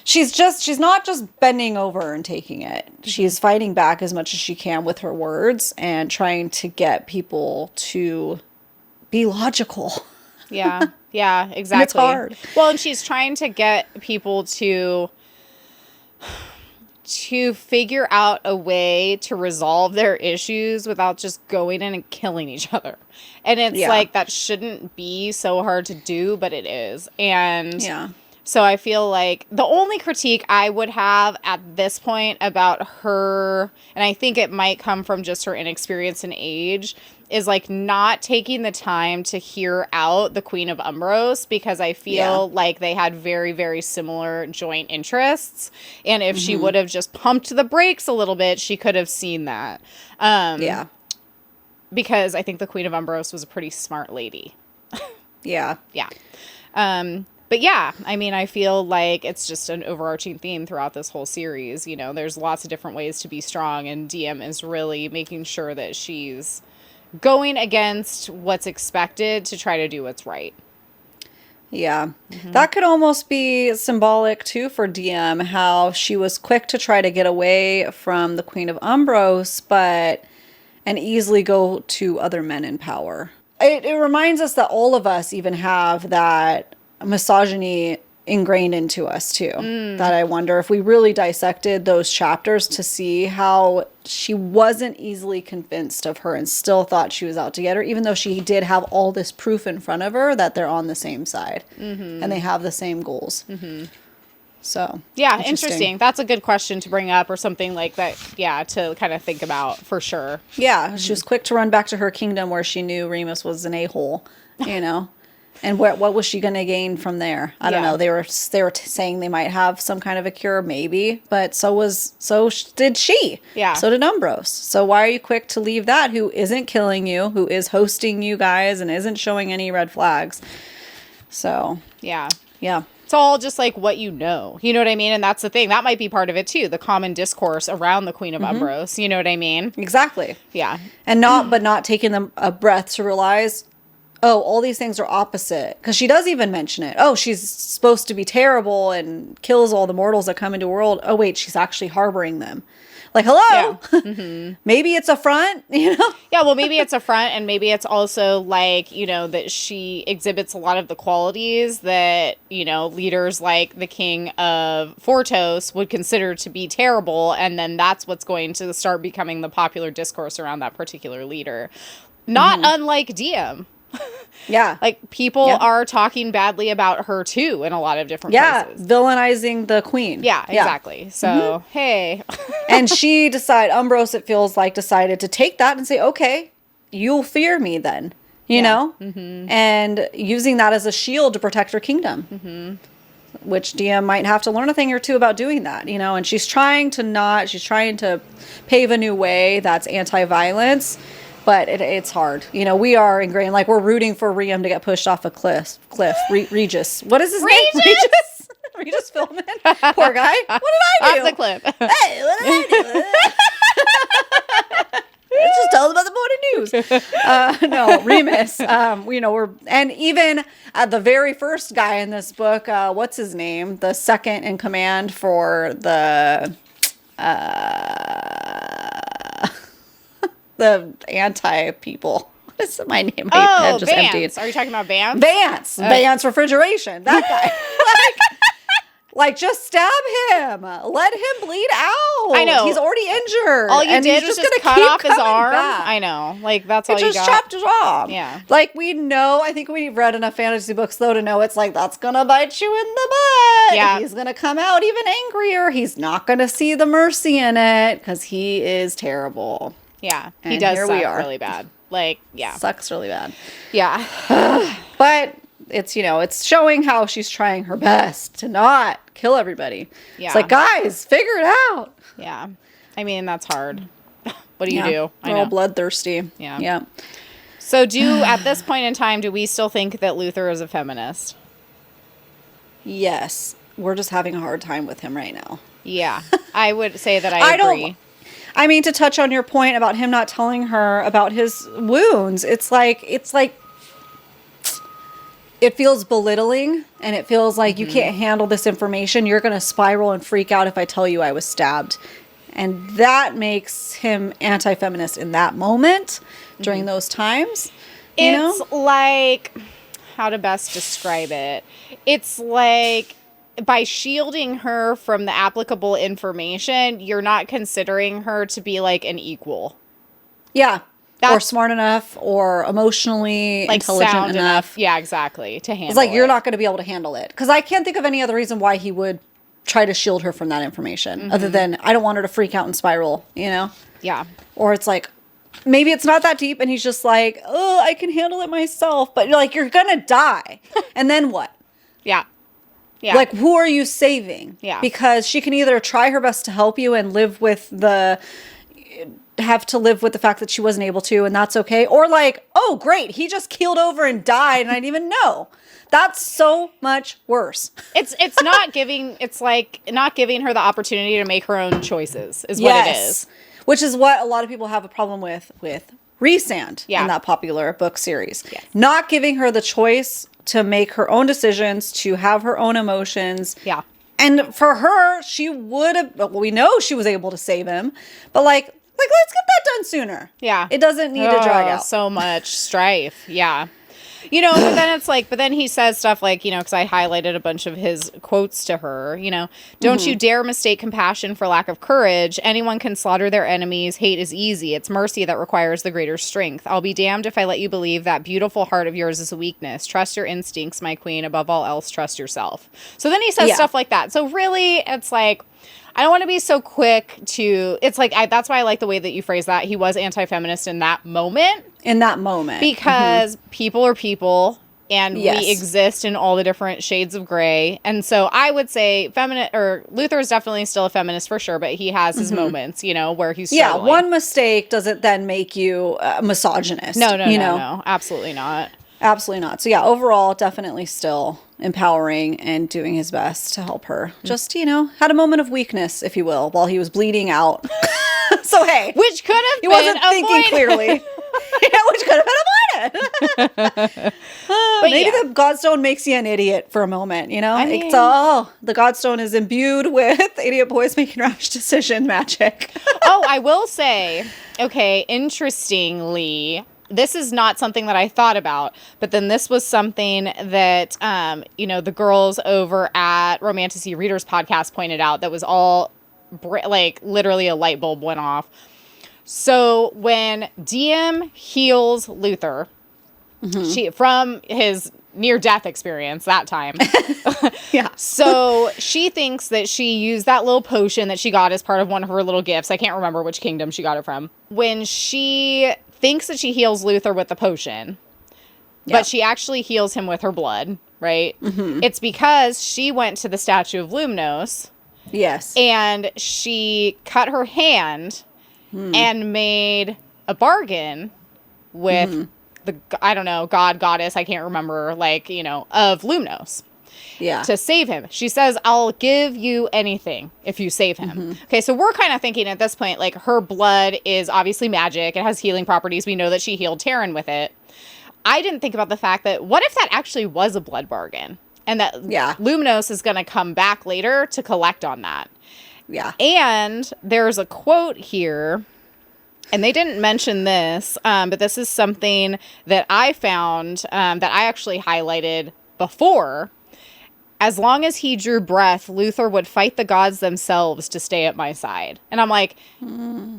she's not just bending over and taking it. She's fighting back as much as she can with her words and trying to get people to be logical. Yeah, exactly. And it's hard. Well, and she's trying to get people to figure out a way to resolve their issues without just going in and killing each other. And it's like, that shouldn't be so hard to do, but it is. And so I feel like the only critique I would have at this point about her, and I think it might come from just her inexperience and age, is like not taking the time to hear out the Queen of Umbros, because I feel like they had very, very similar joint interests. And if she would have just pumped the brakes a little bit, she could have seen that. Because I think the Queen of Umbros was a pretty smart lady. Yeah. But yeah, I mean, I feel like it's just an overarching theme throughout this whole series. There's lots of different ways to be strong, and DM is really making sure that she's going against what's expected to try to do what's right. Yeah. That could almost be symbolic too for DM, how she was quick to try to get away from the Queen of Umbros, and easily go to other men in power. It reminds us that all of us even have that misogyny ingrained into us too. That I wonder if we really dissected those chapters to see how she wasn't easily convinced of her and still thought she was out to get her, even though she did have all this proof in front of her that they're on the same side and they have the same goals. So yeah, interesting. That's a good question to bring up, or something like that. Yeah, to kind of think about for sure. Yeah, she was quick to run back to her kingdom where she knew Remus was an a-hole, And what was she going to gain from there? I don't know. They were saying they might have some kind of a cure, maybe, but so did she. Yeah. So did Umbros. So why are you quick to leave that? Who isn't killing you? Who is hosting you guys and isn't showing any red flags? So yeah. It's all just like what you know. You know what I mean? And that's the thing. That might be part of it too. The common discourse around the Queen of Umbros. You know what I mean? Exactly. Yeah. And not taking them a breath to realize, oh, all these things are opposite. Because she does even mention it. Oh, she's supposed to be terrible and kills all the mortals that come into the world. Oh, wait, she's actually harboring them. Like, hello? Yeah. Maybe it's a front, Yeah, well, maybe it's a front, and maybe it's also like, that she exhibits a lot of the qualities that, leaders like the King of Fortos would consider to be terrible, and then that's what's going to start becoming the popular discourse around that particular leader. Not unlike DM. Yeah. Like, people are talking badly about her, too, in a lot of different places. Villainizing the queen. Yeah, exactly. So, hey. And she Umbros, it feels like, decided to take that and say, okay, you'll fear me then, you know? And using that as a shield to protect her kingdom. Which DM might have to learn a thing or two about doing that, and she's trying to pave a new way that's anti-violence. But it's hard. We are ingrained. Like, we're rooting for Riem to get pushed off a cliff. Regis. What is his name? Regis? Regis Philbin. Poor guy. What did I do? Off the cliff. Hey, what did I do? Let's just tell them about the morning news. No, Remus. And even the very first guy in this book, what's his name? The second in command for the anti-people. What is my name? I just Vance. emptied. Are you talking about Vance? Vance. Vance Refrigeration. That guy. like, just stab him. Let him bleed out. I know. He's already injured. All you did was just cut off his arm. Back. I know. Like, that's all you got. Just chopped his arm. Yeah. Like, we know, I think we've read enough fantasy books, though, to know it's like, that's going to bite you in the butt. Yeah. He's going to come out even angrier. He's not going to see the mercy in it because he is terrible. Yeah, he and does here suck we are. really bad. Like, yeah. Sucks really bad. Yeah. But it's, it's showing how she's trying her best to not kill everybody. Yeah. It's like, guys, figure it out. Yeah. I mean, that's hard. What do you Yeah. do? They're all bloodthirsty. Yeah. Yeah. So at this point in time, do we still think that Luther is a feminist? Yes. We're just having a hard time with him right now. Yeah. I would say that I agree. I mean, to touch on your point about him not telling her about his wounds, it's like it feels belittling, and it feels like you can't handle this information. You're going to spiral and freak out if I tell you I was stabbed. And that makes him anti-feminist in that moment, during those times. It's like, how to best describe it? It's like, by shielding her from the applicable information, you're not considering her to be like an equal. Yeah. Or smart enough, or emotionally like intelligent enough. Yeah, exactly. To handle It's like, you're not going to be able to handle it. Because I can't think of any other reason why he would try to shield her from that information, other than, I don't want her to freak out and spiral, you know? Yeah. Or it's like, maybe it's not that deep, and he's just like, oh, I can handle it myself. But you're like, you're going to die. And then what? Yeah. Yeah. Like, who are you saving? Yeah. Because she can either try her best to help you and have to live with the fact that she wasn't able to, and that's okay. Or like, oh, great, he just keeled over and died and I didn't even know. That's so much worse. It's not giving, it's like not giving her the opportunity to make her own choices is what it is. Which is what a lot of people have a problem with Rhysand in that popular book series. Yes. Not giving her the choice to make her own decisions, to have her own emotions. Yeah. And for her, she would have, well, we know she was able to save him, but like, let's get that done sooner. Yeah. It doesn't need to drag out. So much strife. Yeah. You know, but then it's like, but then he says stuff like, you know, because I highlighted a bunch of his quotes to her, you know, don't you dare mistake compassion for lack of courage. Anyone can slaughter their enemies. Hate is easy. It's mercy that requires the greater strength. I'll be damned if I let you believe that beautiful heart of yours is a weakness. Trust your instincts, my queen. Above all else, trust yourself. So then he says stuff like that. So really, it's like, I don't want to be so quick to, it's like, that's why I like the way that you phrase that. He was anti-feminist in that moment. Because people are people, and we exist in all the different shades of gray. And so I would say Luther is definitely still a feminist for sure, but he has his moments, you know, where he's struggling. Yeah, one mistake doesn't then make you a misogynist. No, absolutely not. Absolutely not. So yeah, overall, definitely still empowering and doing his best to help her. Just, you know, had a moment of weakness, if you will, while he was bleeding out. So hey, which could have he wasn't thinking clearly. Which could have been avoided. Maybe the Godstone makes you an idiot for a moment, you know? The Godstone is imbued with idiot boys making rash decision magic. I will say, okay, interestingly, this is not something that I thought about, but then this was something that, you know, the girls over at Romantasy Readers podcast pointed out that was all, like, literally a light bulb went off. So when DM heals Luther, from his near-death experience that time. So she thinks that she used that little potion that she got as part of one of her little gifts. I can't remember which kingdom she got it from. When she thinks that she heals Luther with the potion, but she actually heals him with her blood, right? It's because she went to the statue of Lumnos. Yes. And she cut her hand and made a bargain with the, I don't know, god, goddess, I can't remember, like, you know, of Lumnos. To save him. She says, I'll give you anything if you save him. Okay, so we're kind of thinking at this point, like, her blood is obviously magic. It has healing properties. We know that she healed Taryn with it. I didn't think about the fact that, what if that actually was a blood bargain? And that Lumnos is going to come back later to collect on that. And there's a quote here, and they didn't mention this, but this is something that I found that I actually highlighted before. As long as he drew breath, Luther would fight the gods themselves to stay at my side. And I'm like,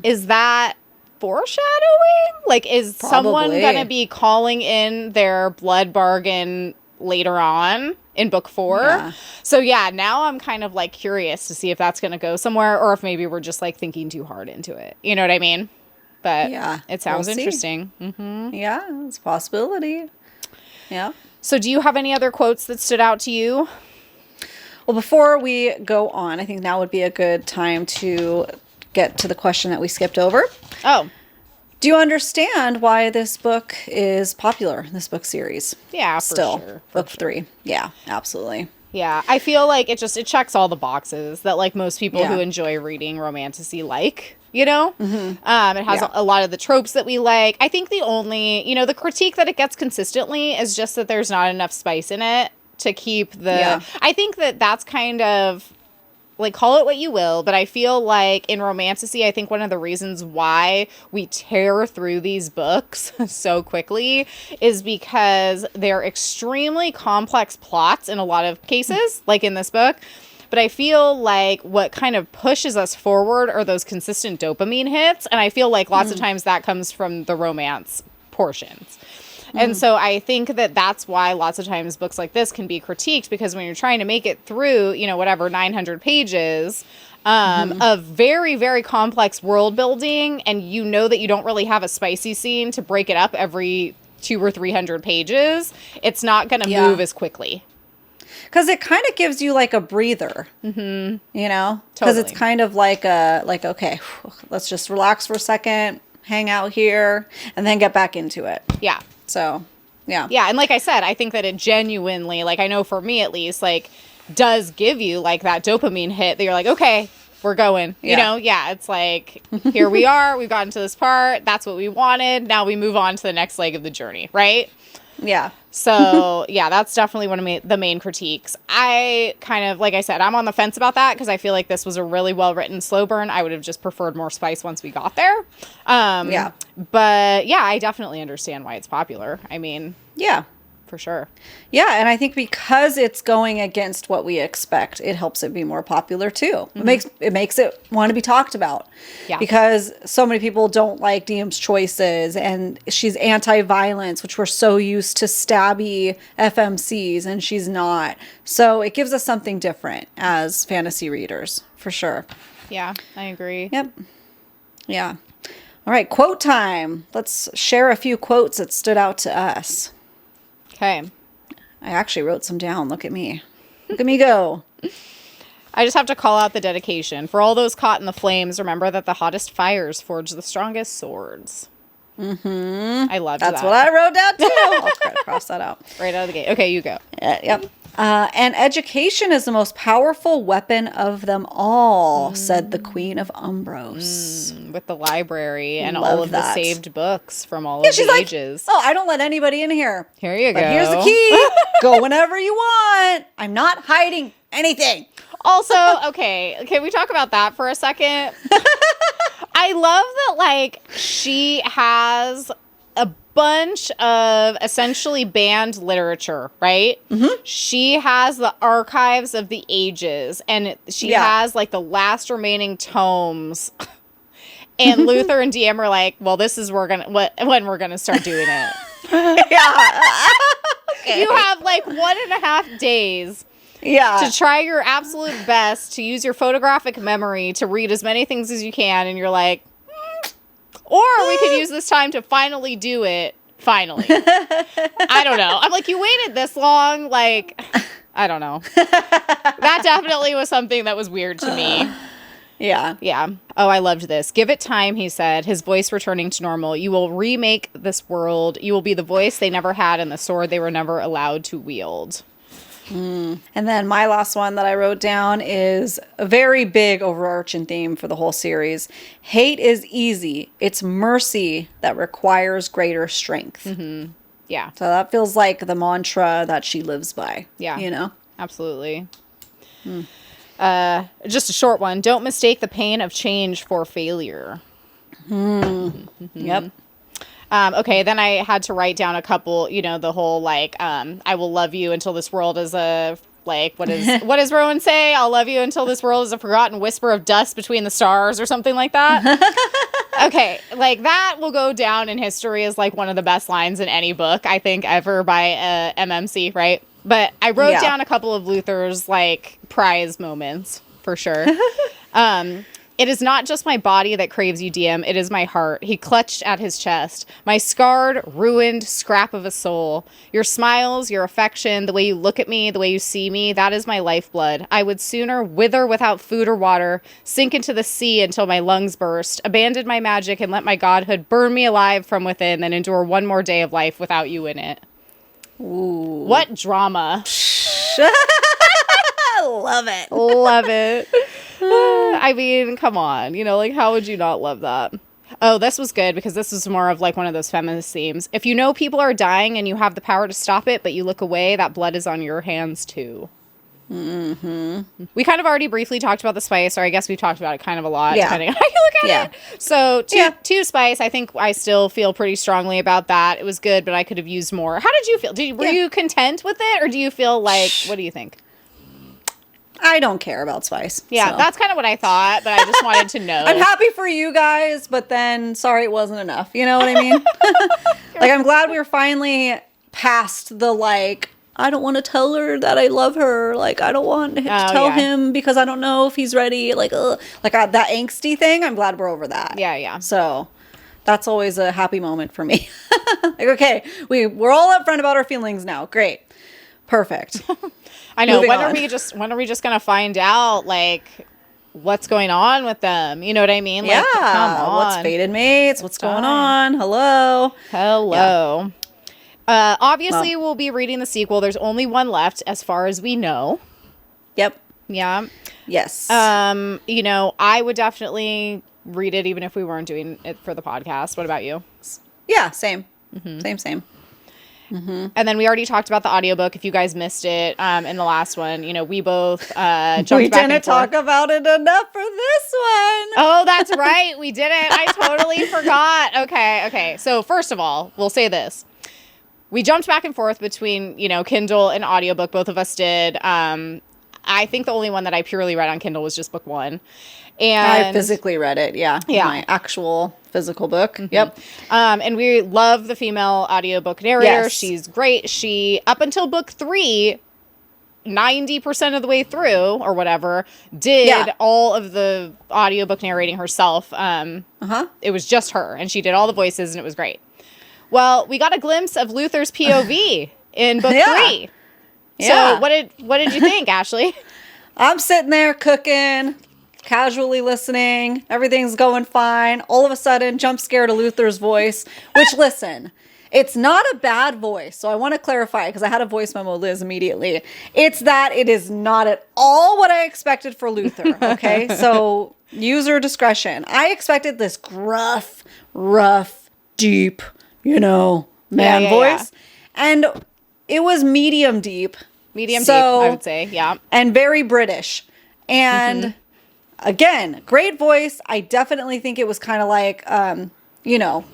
is that foreshadowing? Like, is someone going to be calling in their blood bargain later on in book 4? So yeah, now I'm kind of like curious to see if that's going to go somewhere, or if maybe we're just like thinking too hard into it. You know what I mean? But it sounds interesting. Yeah, it's a possibility. Yeah. So do you have any other quotes that stood out to you? Well, before we go on, I think now would be a good time to get to the question that we skipped over. Oh. Do you understand why this book is popular, this book series? Yeah, Still, for sure. book 3. Yeah, absolutely. Yeah, I feel like it checks all the boxes that like most people who Yeah. enjoy reading romantasy like, you know? Mm-hmm. It has a lot of the tropes that we like. I think the only, the critique that it gets consistently is just that there's not enough spice in it to keep the... Yeah. I think that's kind of... Like, call it what you will, but I feel like in romantasy, I think one of the reasons why we tear through these books so quickly is because they're extremely complex plots in a lot of cases, like in this book. But I feel like what kind of pushes us forward are those consistent dopamine hits. And I feel like lots of times that comes from the romance portions. And so I think that's why lots of times books like this can be critiqued, because when you're trying to make it through, 900 pages of very, very complex world building, and that you don't really have a spicy scene to break it up every 200 or 300 pages, it's not going to move as quickly. Because it kind of gives you like a breather, because it's kind of like okay, let's just relax for a second, hang out here, and then get back into it. Yeah. So, yeah. Yeah, and like I said, I think that it genuinely, like I know for me at least, like does give you like that dopamine hit that you're like, okay, we're going. Yeah. It's like, here we are, we've gotten to this part, that's what we wanted, now we move on to the next leg of the journey, right? Yeah. So, yeah, that's definitely one of the main critiques. I kind of, like I said, I'm on the fence about that because I feel like this was a really well-written slow burn. I would have just preferred more spice once we got there. Yeah. But, yeah, I definitely understand why it's popular. I mean... Yeah. For sure. Yeah, and I think because it's going against what we expect, it helps it be more popular too. It makes it want to be talked about. Yeah. Because so many people don't like Diem's choices, and she's anti-violence, which we're so used to stabby FMCs, and she's not. So it gives us something different as fantasy readers, for sure. Yeah, I agree. Yep. Yeah. All right, quote time. Let's share a few quotes that stood out to us. Okay. I actually wrote some down. Look at me. Look at me go. I just have to call out the dedication. For all those caught in the flames, remember that the hottest fires forge the strongest swords. I loved that. That's what I wrote down too. I'll try to cross that out. Right out of the gate. Okay, you go. Yep. And education is the most powerful weapon of them all, said the Queen of Umbros. With the library and Love all of that. the saved books from all of She's the like, ages. oh, I don't let anybody in here. Here you But go. here's the key. Go whenever you want. I'm not hiding anything. Also, okay, can we talk about that for a second? I love that, like, she has a bunch of essentially banned literature, right? She has the archives of the ages, and she has, like, the last remaining tomes. And Luther and Diem are like, well, this is when we're gonna start doing it. Okay. You have, like, 1.5 days to try your absolute best to use your photographic memory to read as many things as you can, and you're like, or we could use this time to finally do it. Finally. I don't know. I'm like, you waited this long? Like, I don't know. That definitely was something that was weird to me. Yeah. Yeah. Oh, I loved this. Give it time, he said, his voice returning to normal. You will remake this world. You will be the voice they never had and the sword they were never allowed to wield. And then my last one that I wrote down is a very big overarching theme for the whole series. Hate is easy. It's mercy that requires greater strength. Yeah. So that feels like the mantra that she lives by. Yeah. You know? Absolutely. Just a short one. Don't mistake the pain of change for failure. Yep. Okay, then I had to write down a couple, the whole, like, I will love you until this world is a, like, what does Rowan say? I'll love you until this world is a forgotten whisper of dust between the stars or something like that. Okay, like, that will go down in history as, like, one of the best lines in any book, I think, ever by MMC, right? But I wrote down a couple of Luther's, like, prize moments, for sure. It is not just my body that craves you, DM. It is my heart. He clutched at his chest. My scarred, ruined scrap of a soul. Your smiles, your affection, the way you look at me, the way you see me, that is my lifeblood. I would sooner wither without food or water, sink into the sea until my lungs burst, abandon my magic and let my godhood burn me alive from within, than endure one more day of life without you in it. Ooh. What drama. Love it. Love it. I mean, come on. You know, like, how would you not love that? Oh, this was good because this is more of like one of those feminist themes. If you know people are dying and you have the power to stop it, but you look away, that blood is on your hands too. Mm-hmm. We kind of already briefly talked about the spice, or I guess we've talked about it kind of a lot, depending on how you look at it. So, two spice, I think I still feel pretty strongly about that. It was good, but I could have used more. How did you feel? Were you content with it, or do you feel like, what do you think? I don't care about spice. Yeah, so. That's kind of what I thought, but I just wanted to know. I'm happy for you guys, but then, sorry, it wasn't enough. You know what I mean? Like, I'm glad we were finally past the, like, I don't want to tell her that I love her. Like, I don't want to tell him because I don't know if he's ready. Like, that angsty thing, I'm glad we're over that. Yeah. So, that's always a happy moment for me. Like, okay, we're all upfront about our feelings now. Great. Perfect. I know. When are we just gonna find out, like, what's going on with them? You know what I mean? Like, come on. What's fated mates? What's going on? Hello. Yeah. Obviously, we'll be reading the sequel. There's only one left, as far as we know. Yep. Yeah. Yes. You know, I would definitely read it even if we weren't doing it for the podcast. What about you? Yeah. Same. Mm-hmm. Same. Mm-hmm. And then we already talked about the audiobook. If you guys missed it in the last one, you know, we both jumped back and forth. We didn't talk about it enough for this one. Oh, that's right. We didn't. I totally forgot. Okay. So first of all, we'll say this. We jumped back and forth between, you know, Kindle and audiobook. Both of us did. I think the only one that I purely read on Kindle was just book one. And I physically read it. Yeah. My actual physical book. Mm-hmm. Yep. And we love the female audiobook narrator. Yes. She's great. She, up until book 3, 90% of the way through or whatever, did all of the audiobook narrating herself. It was just her, and she did all the voices, and it was great. Well, we got a glimpse of Luther's POV in book 3. So what did you think, Ashley? I'm sitting there cooking, casually listening. Everything's going fine. All of a sudden, jump scare to Luther's voice, which, listen, it's not a bad voice. So I want to clarify, because I had a voice memo, Liz, immediately. It's that it is not at all what I expected for Luther, okay? So user discretion. I expected this gruff, rough, deep, you know, man voice. And it was medium deep. Deep, I would say, yeah. And very British. And again, great voice. I definitely think it was kind of like, you know,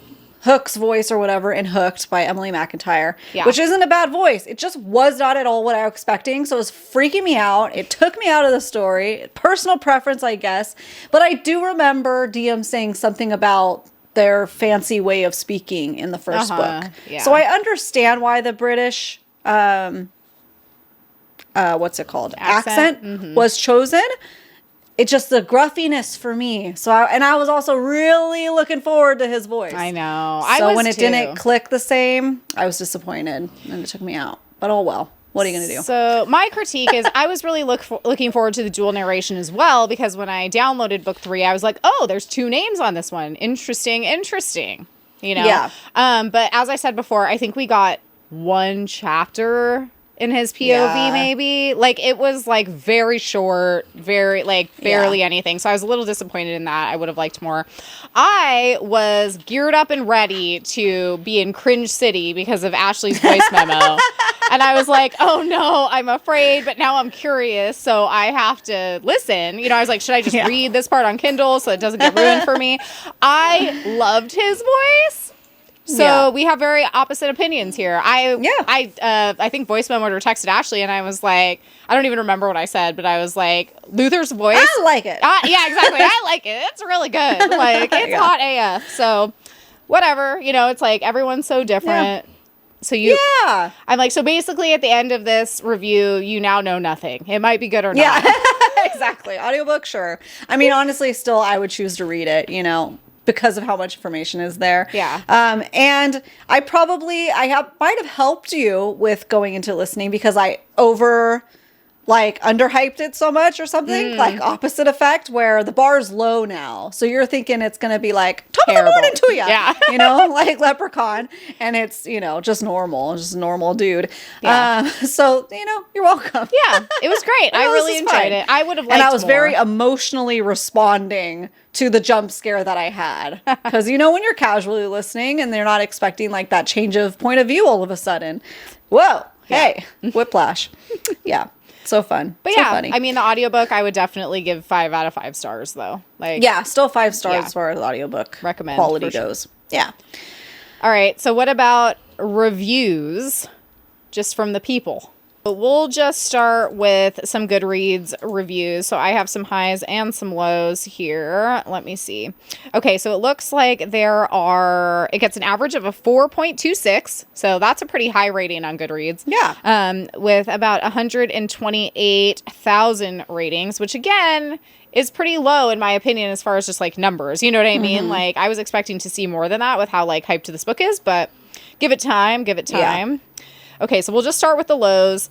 Hook's voice or whatever in Hooked by Emily McIntyre, which isn't a bad voice. It just was not at all what I was expecting. So it was freaking me out. It took me out of the story. Personal preference, I guess. But I do remember DM saying something about their fancy way of speaking in the first book. Yeah. So I understand why the British, what's it called? Accent was chosen. It's just the gruffiness for me. So I was also really looking forward to his voice. I know. So when it didn't click the same, I was disappointed and it took me out. But oh well. What are you going to do? So my critique is I was really looking forward to the dual narration as well, because when I downloaded book 3, I was like, oh, there's 2 names on this one. Interesting. You know? Yeah. But as I said before, I think we got 1 chapter in his POV, maybe. Like, it was, like, very short, very, like, barely anything. So I was a little disappointed in that. I would have liked more. I was geared up and ready to be in Cringe City because of Ashley's voice memo. And I was like, oh, no, I'm afraid, but now I'm curious, so I have to listen. You know, I was like, should I just read this part on Kindle so it doesn't get ruined for me? I loved his voice. So we have very opposite opinions here. I think voice memoed or texted Ashley, and I was like, I don't even remember what I said, but I was like, Luther's voice. I like it. Yeah, exactly. I like it. It's really good. Like, it's hot AF. So whatever, you know, it's like everyone's so different. Yeah. So I'm like, so basically at the end of this review, you now know nothing. It might be good or not. Exactly. Audiobook, sure. I mean, honestly, still, I would choose to read it, you know, because of how much information is there. Yeah. And might have helped you with going into listening because I underhyped it so much or something, like opposite effect where the bar's low now. So you're thinking it's going to be like top Terrible. of the morning to you, Yeah. you know, like Leprechaun. And it's, you know, just a normal dude. Yeah. So, you know, you're welcome. Yeah, it was great. I really enjoyed it. I would have liked And I was more. very emotionally responding to the jump scare that I had. Because, you know, when you're casually listening and they're not expecting like that change of point of view all of a sudden. Whoa. Hey, whiplash. Yeah. So fun. But so yeah, funny. I mean, the audiobook, I would definitely give 5 out of 5 stars, though. Like, yeah, still 5 stars Yeah. as far as audiobook Recommend, quality for sure. goes. Yeah. All right, so what about reviews just from the people? But we'll just start with some Goodreads reviews. So I have some highs and some lows here. Let me see. Okay, so it looks like it gets an average of a 4.26. So that's a pretty high rating on Goodreads. Yeah. With about 128,000 ratings, which again is pretty low in my opinion as far as just like numbers. You know what I mean? Like I was expecting to see more than that with how like hyped this book is, but give it time. Yeah. Okay, so we'll just start with the lows.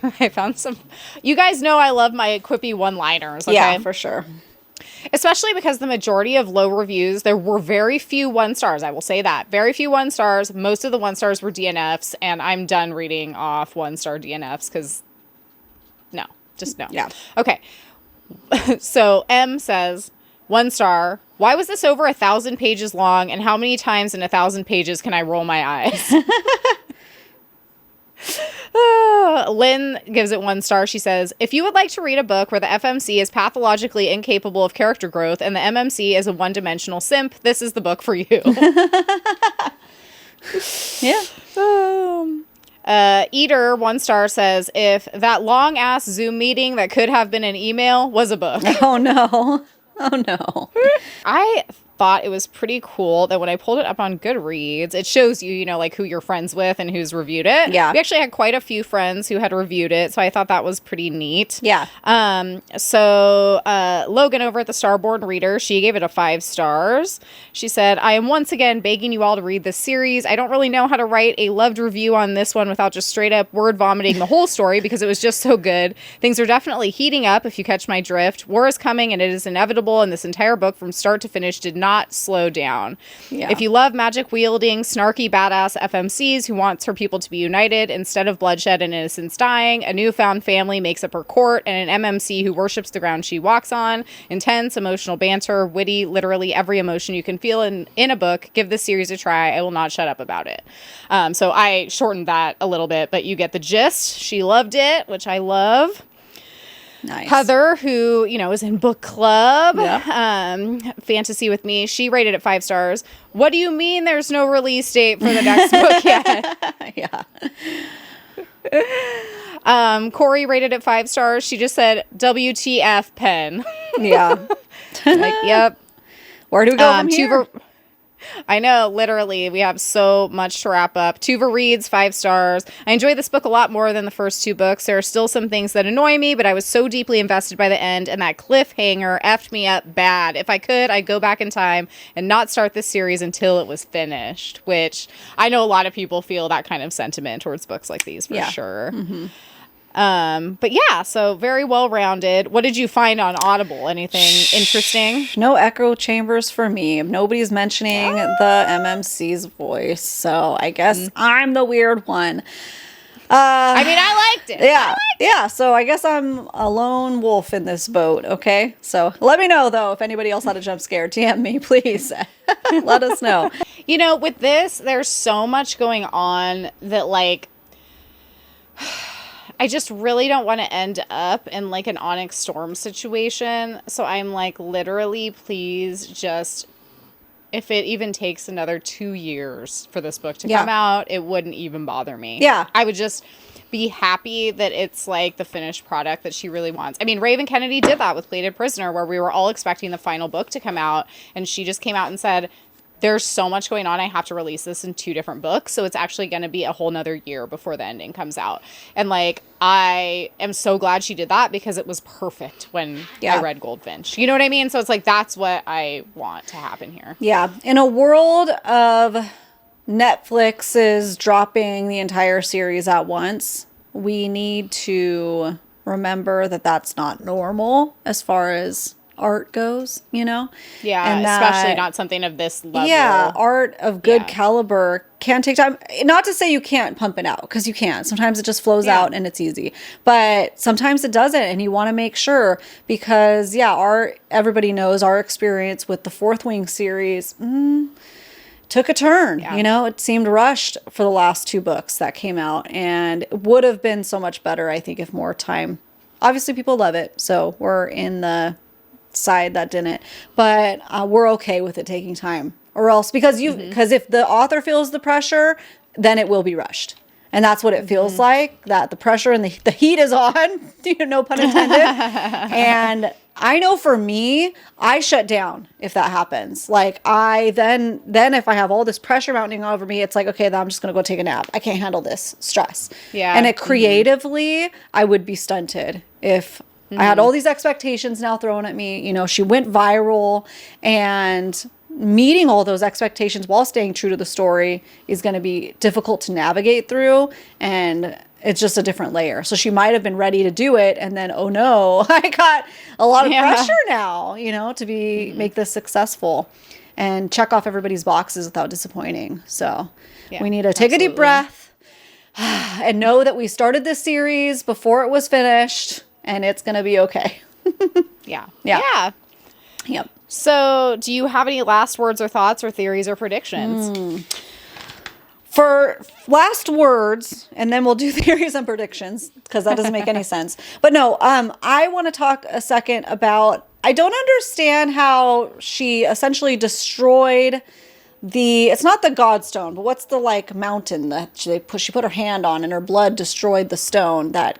I found some. You guys know I love my quippy one-liners, okay? Yeah, for sure. Especially because the majority of low reviews, there were very few 1 stars. I will say that. Very few 1 stars. Most of the 1 stars were DNFs, and I'm done reading off 1-star DNFs because no, just no. Yeah. Okay. So M says, 1 star. Why was this over 1,000 pages long, and how many times in 1,000 pages can I roll my eyes? Lynn gives it 1 star. She says, if you would like to read a book where the FMC is pathologically incapable of character growth and the MMC is a one-dimensional simp, this is the book for you. Yeah. Eater 1 star says, if that long-ass Zoom meeting that could have been an email was a book. Oh, no. Oh, no. I thought it was pretty cool that when I pulled it up on Goodreads, it shows you, you know, like who you're friends with and who's reviewed it. Yeah. We actually had quite a few friends who had reviewed it, so I thought that was pretty neat. Yeah. So Logan over at the Starborn Reader, she gave it a 5 stars. She said, I am once again begging you all to read this series. I don't really know how to write a loved review on this one without just straight up word vomiting the whole story because it was just so good. Things are definitely heating up if you catch my drift. War is coming and it is inevitable, and this entire book from start to finish did not slow down. Yeah. If you love magic wielding, snarky badass FMCs who wants her people to be united instead of bloodshed and innocents dying, a newfound family makes up her court, and an MMC who worships the ground she walks on, intense emotional banter, witty, literally every emotion you can feel in a book, give this series a try. I will not shut up about it. So I shortened that a little bit, but you get the gist. She loved it, which I love. Nice. Heather, who, you know, is in book club, Yeah. fantasy with me, she rated it 5 stars. What do you mean there's no release date for the next book yet? Yeah. Corey rated it 5 stars. She just said, WTF, Penn. Yeah. Like, yep. Where do we go from here? I know, literally, we have so much to wrap up. Tuva reads 5 stars. I enjoyed this book a lot more than the first 2 books. There are still some things that annoy me, but I was so deeply invested by the end, and that cliffhanger effed me up bad. If I could, I'd go back in time and not start this series until it was finished, which I know a lot of people feel that kind of sentiment towards books like these, for sure. Mm-hmm. But yeah, so very well-rounded. What did you find on Audible? Anything interesting? No echo chambers for me. Nobody's mentioning the MMC's voice, so I guess I'm the weird one. I mean, I liked it. Yeah. So I guess I'm a lone wolf in this boat. Okay. So let me know though if anybody else had a jump scare. DM me, please. Let us know. You know, with this, there's so much going on that like. I just really don't want to end up in like an Onyx Storm situation. So I'm like, literally, please just, if it even takes another 2 years for this book to come out, it wouldn't even bother me. Yeah. I would just be happy that it's like the finished product that she really wants. I mean, Raven Kennedy did that with Plated Prisoner, where we were all expecting the final book to come out, and she just came out and said, there's so much going on. I have to release this in 2 different books. So it's actually going to be a whole nother year before the ending comes out. And like, I am so glad she did that because it was perfect when I read Goldfinch. You know what I mean? So it's like, that's what I want to happen here. Yeah. In a world of Netflix is dropping the entire series at once, we need to remember that that's not normal as far as art goes, you know? Yeah, and especially not something of this level. Yeah, art of good caliber can take time. Not to say you can't pump it out, because you can. Sometimes it just flows out and it's easy. But sometimes it doesn't, and you want to make sure, because, everybody knows our experience with the Fourth Wing series took a turn. You know, it seemed rushed for the last 2 books that came out, and it would have been so much better, I think, if more time. Obviously, people love it, so we're in the side that didn't, but we're okay with it taking time, or else because if the author feels the pressure, then it will be rushed, and that's what it feels like, that the pressure and the heat is on, no pun intended. And I know for me, I shut down if that happens. Like, I then if I have all this pressure mounting over me, it's like, okay, then I'm just gonna go take a nap. I can't handle this stress. And it creatively, I would be stunted if I had all these expectations now thrown at me. She went viral, and meeting all those expectations while staying true to the story is going to be difficult to navigate through, and it's just a different layer. So she might have been ready to do it, and then, oh no, I got a lot of pressure now, to make this successful and check off everybody's boxes without disappointing. So we need to take a deep breath and know that we started this series before it was finished, and it's going to be okay. Yeah. Yep. So do you have any last words or thoughts or theories or predictions? For last words, and then we'll do theories and predictions, because that doesn't make any sense. But no, I want to talk a second about, I don't understand how she essentially destroyed it's not the Godstone, but what's the mountain that she put her hand on and her blood destroyed the stone that,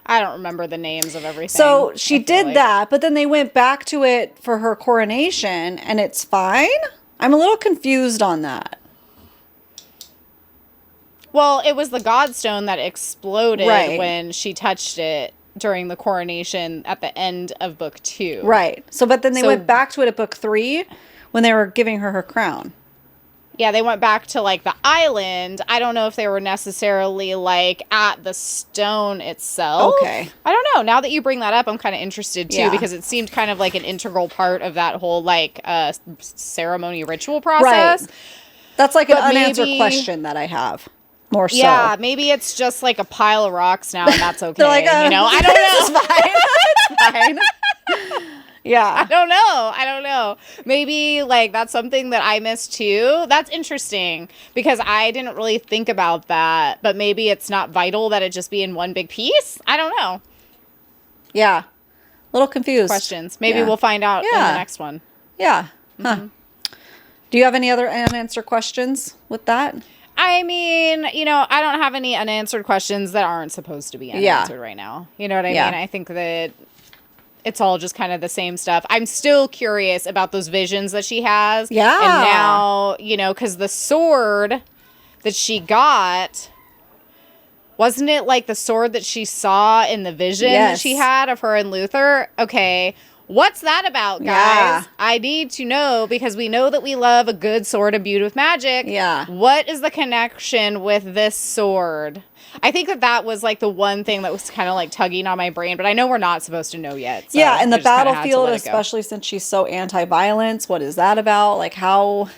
I don't remember the names of everything. So she did that, but then they went back to it for her coronation, and it's fine? I'm a little confused on that. Well, it was the Godstone that exploded when she touched it during the coronation at the end of book 2. Right. So, but then they went back to it at book 3 when they were giving her crown. Yeah, they went back to the island. I don't know if they were necessarily at the stone itself. Okay. I don't know. Now that you bring that up, I'm kind of interested too, because it seemed kind of like an integral part of that whole ceremony ritual process. Right. That's an unanswered question that I have. More so. Yeah, maybe it's just a pile of rocks now, and that's okay. They're like, I don't know. It's fine. It's fine. Yeah. I don't know. Maybe that's something that I missed too. That's interesting because I didn't really think about that, but maybe it's not vital that it just be in one big piece. I don't know. Yeah. A little confused. Questions. Maybe we'll find out in the next one. Yeah. Huh. Do you have any other unanswered questions with that? I mean, I don't have any unanswered questions that aren't supposed to be unanswered right now. You know what I mean? I think that it's all just kind of the same stuff. I'm still curious about those visions that she has. Yeah. And now, because the sword that she got, wasn't it the sword that she saw in the vision that she had of her and Luther? Okay. What's that about, guys? Yeah. I need to know, because we know that we love a good sword imbued with magic. Yeah. What is the connection with this sword? I think that was the one thing that was kind of tugging on my brain, but I know we're not supposed to know yet. So yeah, and the battlefield, especially since she's so anti-violence, what is that about? How...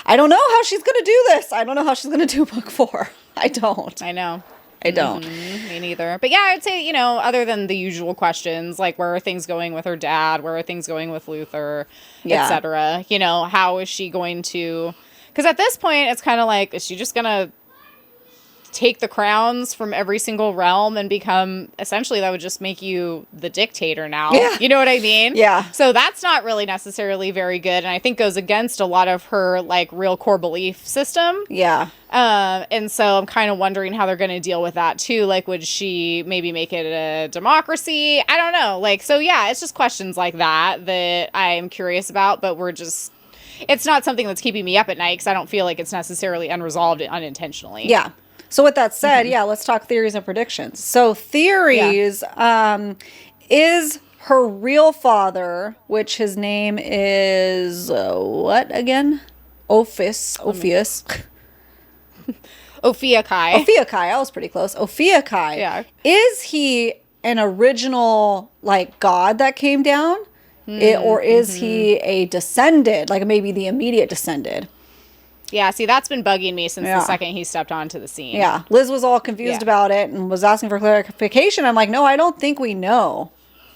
I don't know how she's going to do this. I don't know how she's going to do book 4. I don't. I know. I don't. Me neither. But yeah, I'd say, other than the usual questions, where are things going with her dad? Where are things going with Luther? Etc. How is she going to... Because at this point, it's kind of is she just going to take the crowns from every single realm and become... Essentially, that would just make you the dictator now. Yeah. You know what I mean? Yeah. So that's not really necessarily very good. And I think goes against a lot of her, real core belief system. Yeah. And so I'm kind of wondering how they're going to deal with that too. Would she maybe make it a democracy? I don't know. So yeah, it's just questions like that I'm curious about, but we're just it's not something that's keeping me up at night because I don't feel like it's necessarily unresolved unintentionally. Yeah. So with that said, yeah, let's talk theories and predictions. So theories, is her real father, which his name is, what again? Ophiuchus. Ophiuchus. I was pretty close. Ophiuchus. Yeah. Is he an original, like, god that came down? Or is he a descended, like maybe the immediate descended? Yeah, see, that's been bugging me since the second he stepped onto the scene. Yeah, Liz was all confused about it and was asking for clarification. I'm like, no, I don't think we know.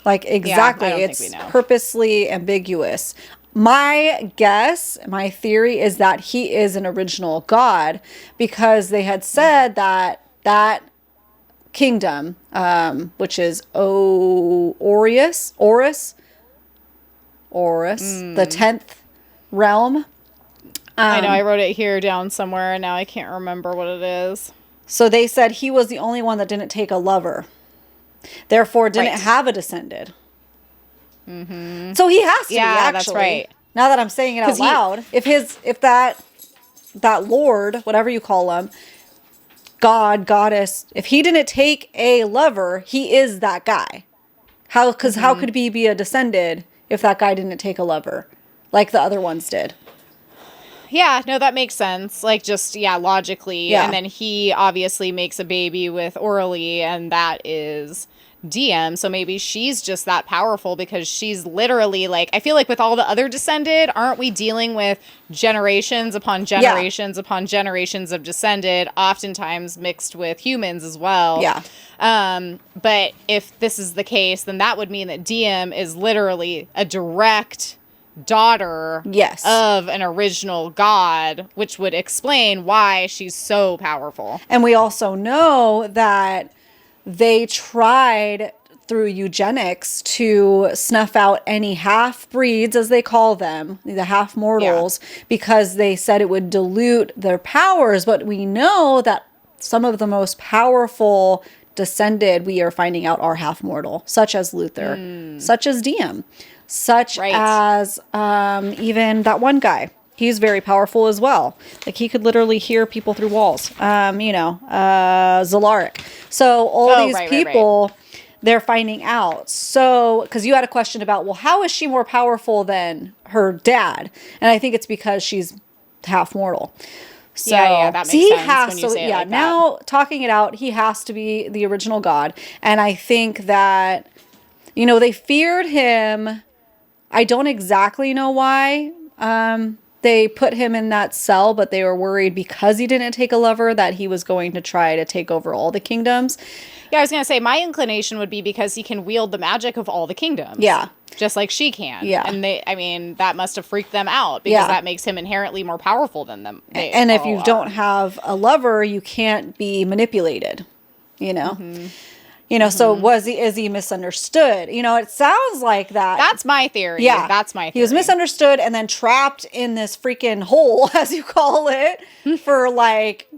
Like, exactly. I don't it's think we know. purposely ambiguous. My guess, my theory is that he is an original god because they had said that kingdom, which is Horus, the 10th realm. I know, I wrote it here down somewhere, and now I can't remember what it is. So they said he was the only one that didn't take a lover. Therefore, didn't have a descended. Mm-hmm. So he has to be, actually. That's right. Now that I'm saying it out loud. If that Lord, whatever you call him, God, goddess, if he didn't take a lover, he is that guy. How could he be a descended if that guy didn't take a lover? Like the other ones did. Yeah, no, that makes sense. Like, just, logically. Yeah. And then he obviously makes a baby with Orly, and that is DM. So maybe she's just that powerful because she's literally, like, I feel like with all the other descended, aren't we dealing with generations upon generations upon generations of descended, oftentimes mixed with humans as well? Yeah. But if this is the case, then that would mean that DM is literally a direct daughter of an original god, which would explain why she's so powerful. And we also know that they tried through eugenics to snuff out any half-breeds, as they call them, the half-mortals, because they said it would dilute their powers. But we know that some of the most powerful descended, we are finding out, are half-mortal, such as Luther, such as DM. Such as even that one guy. He's very powerful as well. Like, he could literally hear people through walls. Zalaric. So all these people, they're finding out. So, because you had a question about, well, how is she more powerful than her dad? And I think it's because she's half mortal. So, that makes sense when you say it like now talking it out, he has to be the original god. And I think that, they feared him. I don't exactly know why they put him in that cell, but they were worried because he didn't take a lover that he was going to try to take over all the kingdoms. Yeah, I was going to say, my inclination would be because he can wield the magic of all the kingdoms. Yeah. Just like she can. Yeah. And that must have freaked them out because that makes him inherently more powerful than them. And if you don't have a lover, you can't be manipulated, So is he misunderstood? It sounds like that. That's my theory. Yeah. That's my theory. He was misunderstood and then trapped in this freaking hole, as you call it, for like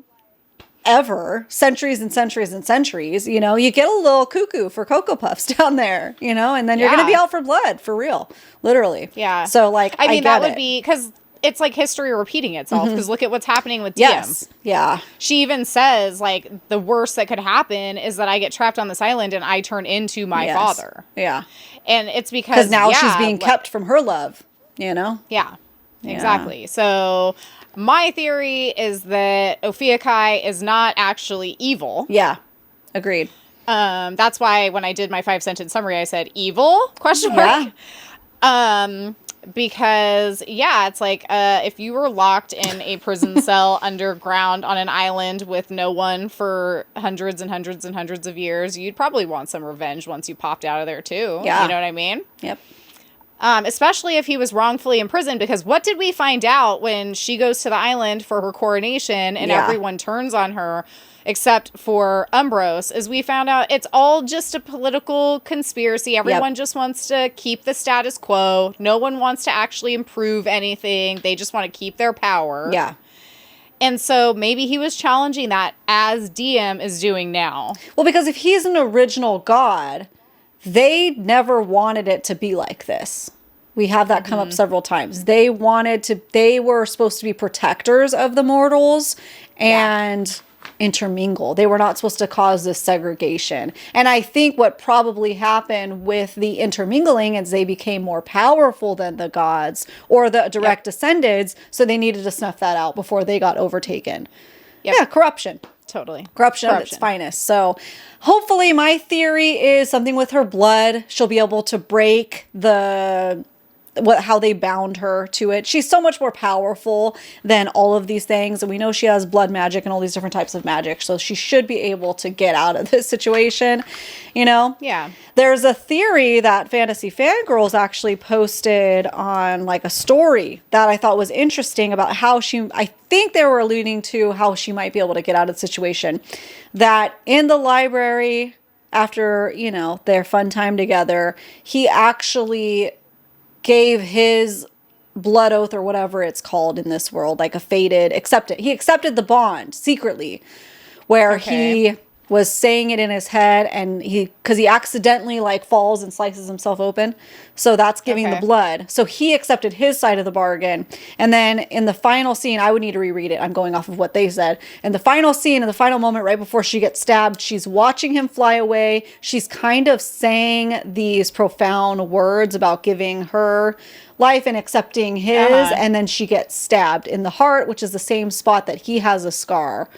ever, centuries and centuries and centuries. You get a little cuckoo for Cocoa Puffs down there, and then you're going to be out for blood, for real, literally. Yeah. So that would be, because it's like history repeating itself, because look at what's happening with DM. Yes. Yeah. She even says, like, the worst that could happen is that I get trapped on this island and I turn into my father. Yeah. And it's because now she's being kept from her love, Yeah, exactly. So my theory is that Ophiuchus is not actually evil. Yeah. Agreed. That's why when I did my 5-sentence summary, I said evil? ? Because, it's like, if you were locked in a prison cell underground on an island with no one for hundreds and hundreds and hundreds of years, you'd probably want some revenge once you popped out of there, too. Yeah. You know what I mean? Yep. Especially if he was wrongfully imprisoned, because what did we find out when she goes to the island for her coronation and everyone turns on her? Except for Umbros, as we found out, it's all just a political conspiracy. Everyone just wants to keep the status quo. No one wants to actually improve anything. They just want to keep their power. Yeah. And so maybe he was challenging that as DM is doing now. Well, because if he's an original god, they never wanted it to be like this. We have that come up several times. They were supposed to be protectors of the mortals and intermingle. They were not supposed to cause this segregation. And I think what probably happened with the intermingling is they became more powerful than the gods or the direct descendants. So they needed to snuff that out before they got overtaken. Yep. Yeah, corruption. Totally. Corruption at its finest. So hopefully my theory is something with her blood. She'll be able to break how they bound her to it. She's so much more powerful than all of these things. And we know she has blood magic and all these different types of magic. So she should be able to get out of this situation, you know? Yeah. There's a theory that Fantasy Fangirls actually posted on like a story that I thought was interesting about how I think they were alluding to how she might be able to get out of the situation. That in the library, after, you know, their fun time together, he actually gave his blood oath or whatever it's called in this world, like he accepted the bond secretly, where he was saying it in his head, and because he accidentally like falls and slices himself open, so that's giving the blood. So he accepted his side of the bargain. And then in the final scene, I would need to reread it, I'm going off of what they said. In the final scene, in the final moment right before she gets stabbed, she's watching him fly away. She's kind of saying these profound words about giving her life and accepting his, and then she gets stabbed in the heart, which is the same spot that he has a scar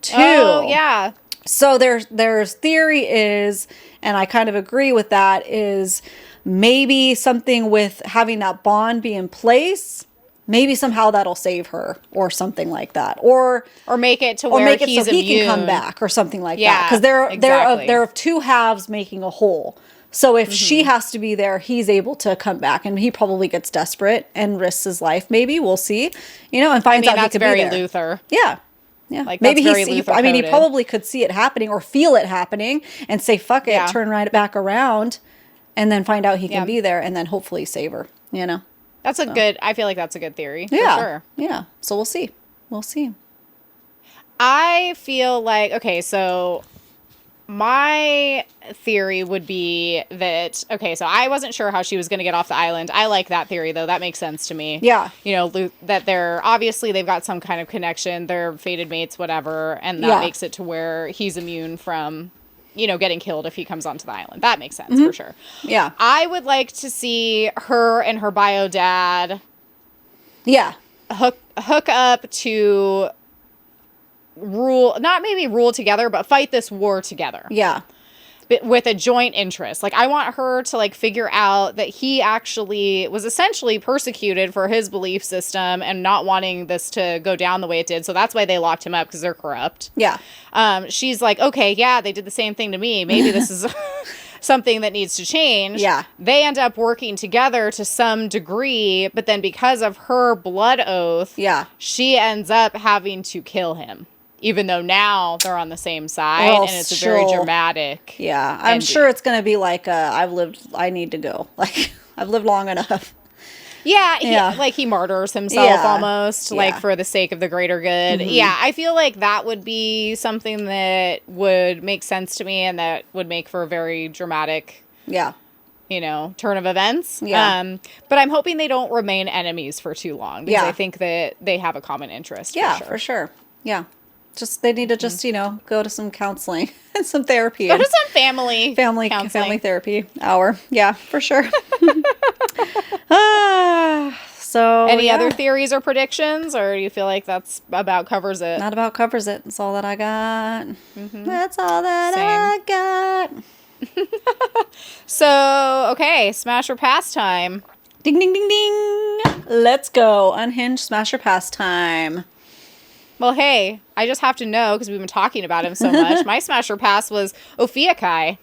too. Oh yeah. So there's theory is, and I kind of agree with that, is maybe something with having that bond be in place. Maybe somehow that'll save her or something like that. Or make it to where he's so immune. He can come back or something like that. Because they're of two halves making a whole. So if she has to be there, he's able to come back, and he probably gets desperate and risks his life. Maybe we'll see, you know, and finds out he could be there. That's very Luther. Yeah. Yeah, like maybe he probably could see it happening or feel it happening and say, fuck it, turn right back around, and then find out he can be there, and then hopefully save her, you know? I feel like that's a good theory. Yeah. For sure. Yeah. So we'll see. We'll see. I feel like, okay, so my theory would be that, okay, so I wasn't sure how she was going to get off the island. I like that theory, though. That makes sense to me. Yeah. You know, that they've got some kind of connection. They're fated mates, whatever. And that makes it to where he's immune from, you know, getting killed if he comes onto the island. That makes sense for sure. Yeah. I would like to see her and her bio dad hook up to not maybe rule together, but fight this war together. Yeah. With a joint interest. Like, I want her to, like, figure out that he actually was essentially persecuted for his belief system and not wanting this to go down the way it did. So that's why they locked him up, because they're corrupt. Yeah. She's like, okay, yeah, they did the same thing to me. Maybe this is something that needs to change. Yeah. They end up working together to some degree, but then because of her blood oath, she ends up having to kill him. Even though now they're on the same side, and it's a very dramatic. Yeah, I'm sure it's going to be like, I need to go. Like, I've lived long enough. Yeah, he martyrs himself almost, like, for the sake of the greater good. Mm-hmm. Yeah, I feel like that would be something that would make sense to me, and that would make for a very dramatic, you know, turn of events. Yeah. But I'm hoping they don't remain enemies for too long, because I think that they have a common interest. Yeah, for sure. Yeah. They need to you know, go to some counseling and some therapy. Go to some family therapy hour. Yeah, for sure. So any other theories or predictions, or do you feel like that's about covers it? Not about covers it. That's all that I got. Mm-hmm. That's all that I got. So, okay, Smash or Pass time. Ding, ding, ding, ding. Let's go. Unhinged, Smash or Pass time. Well, hey, I just have to know, because we've been talking about him so much. My Smash or Pass was Ophiuchi.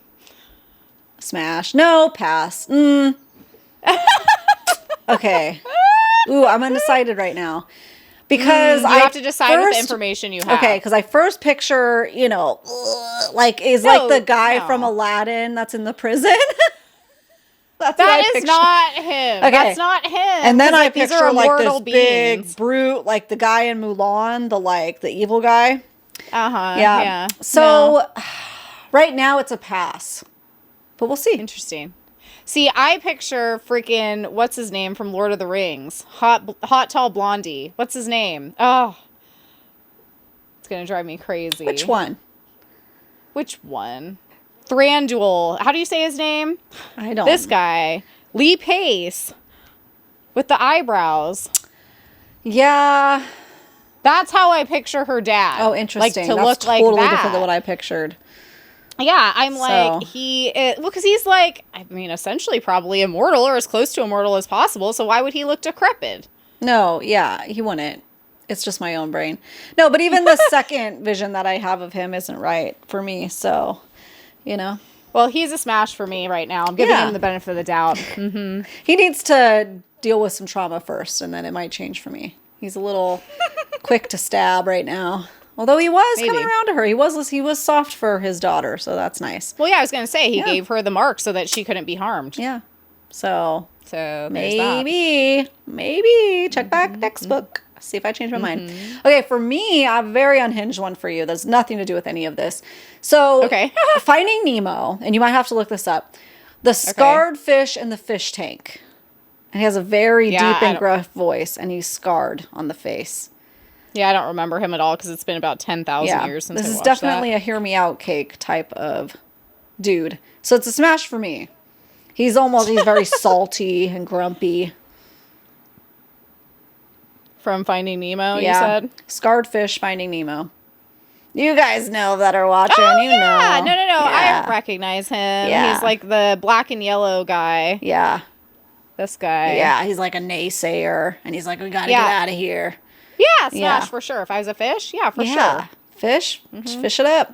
Smash. No, pass. Okay. Ooh, I'm undecided right now. Because you have to decide with the information you have. Okay, because I first picture, you know, like the guy from Aladdin that's in the prison. That is not him. Okay. That's not him. And then I picture like this big brute, like the guy in Mulan, the evil guy. Yeah. So right now it's a pass, but we'll see. Interesting. See, I picture freaking, what's his name from Lord of the Rings? Hot, tall blondie. What's his name? Oh. It's going to drive me crazy. Which one? Which one? Thranduil. How do you say his name? I don't. This guy. Lee Pace. With the eyebrows. Yeah. That's how I picture her dad. Oh, interesting. Like, to That's look totally like that. different than what I pictured. Yeah, I'm like, because he's like, I mean, essentially probably immortal or as close to immortal as possible. So why would he look decrepit? No, yeah, he wouldn't. It's just my own brain. No, but even the second vision that I have of him isn't right for me. So, you know. Well, he's a smash for me right now. I'm giving him the benefit of the doubt. Mm-hmm. He needs to deal with some trauma first, and then it might change for me. He's a little quick to stab right now. Although he was coming around to her. He was soft for his daughter, so that's nice. Well, yeah, I was going to say, he gave her the mark so that she couldn't be harmed. Yeah. So maybe check back next book. See if I change my mind. Okay, for me, I have a very unhinged one for you. That's nothing to do with any of this. So, Finding Nemo, and you might have to look this up. The scarred fish in the fish tank. And he has a very deep and gruff voice, and he's scarred on the face. Yeah, I don't remember him at all because it's been about 10,000 years since I watched This is definitely a hear me out cake type of dude. So it's a smash for me. He's very salty and grumpy. From Finding Nemo, you said? Scarred fish, Finding Nemo. You guys know that are watching. Oh, you know. No. Yeah. I recognize him. Yeah. He's like the black and yellow guy. Yeah. This guy. Yeah, he's like a naysayer. And he's like, we got to get out of here. Yeah, smash for sure. If I was a fish, for sure. Fish, just fish it up.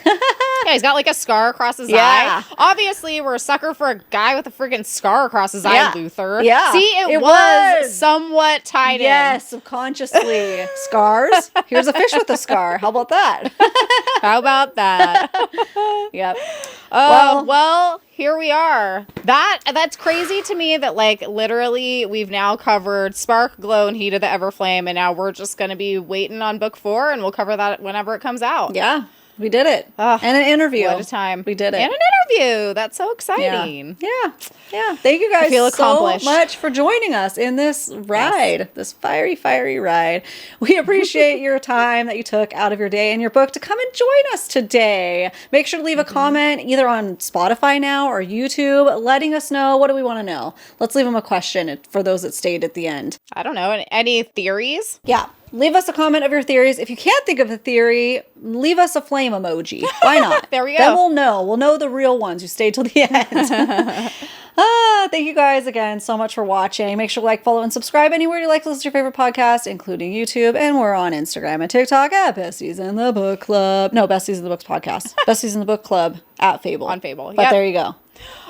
Yeah, he's got like a scar across his eye. Obviously, we're a sucker for a guy with a freaking scar across his eye, Luther. Yeah. See, it was somewhat tied in. Yes, subconsciously. Scars. Here's a fish with a scar. How about that? How about that? Yep. Well, here we are. That's crazy to me that, like, literally we've now covered Spark, Glow, and Heat of the Everflame, and now we're just going to be waiting on book 4, and we'll cover that whenever it comes out. Yeah. We did it. And an interview. What a time. We did it. And an interview. That's so exciting. Yeah. Thank you guys so much for joining us in this ride, this fiery ride. We appreciate your time that you took out of your day and your book to come and join us today. Make sure to leave a comment either on Spotify now or YouTube, letting us know, what do we want to know? Let's leave them a question for those that stayed at the end. I don't know. Any theories? Yeah. Leave us a comment of your theories. If you can't think of a theory, leave us a flame emoji. Why not? There we go. Then we'll know. We'll know the real ones who stayed till the end. Thank you guys again so much for watching. Make sure to like, follow, and subscribe anywhere you like to listen to your favorite podcast, including YouTube. And we're on Instagram and TikTok at Besties in the Book Club. No, Besties in the Books podcast. Besties in the Book Club at Fable. On Fable. But there you go.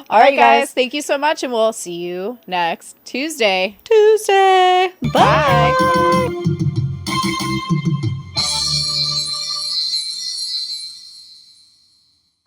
All right, guys. Thank you so much, and we'll see you next Tuesday. Bye.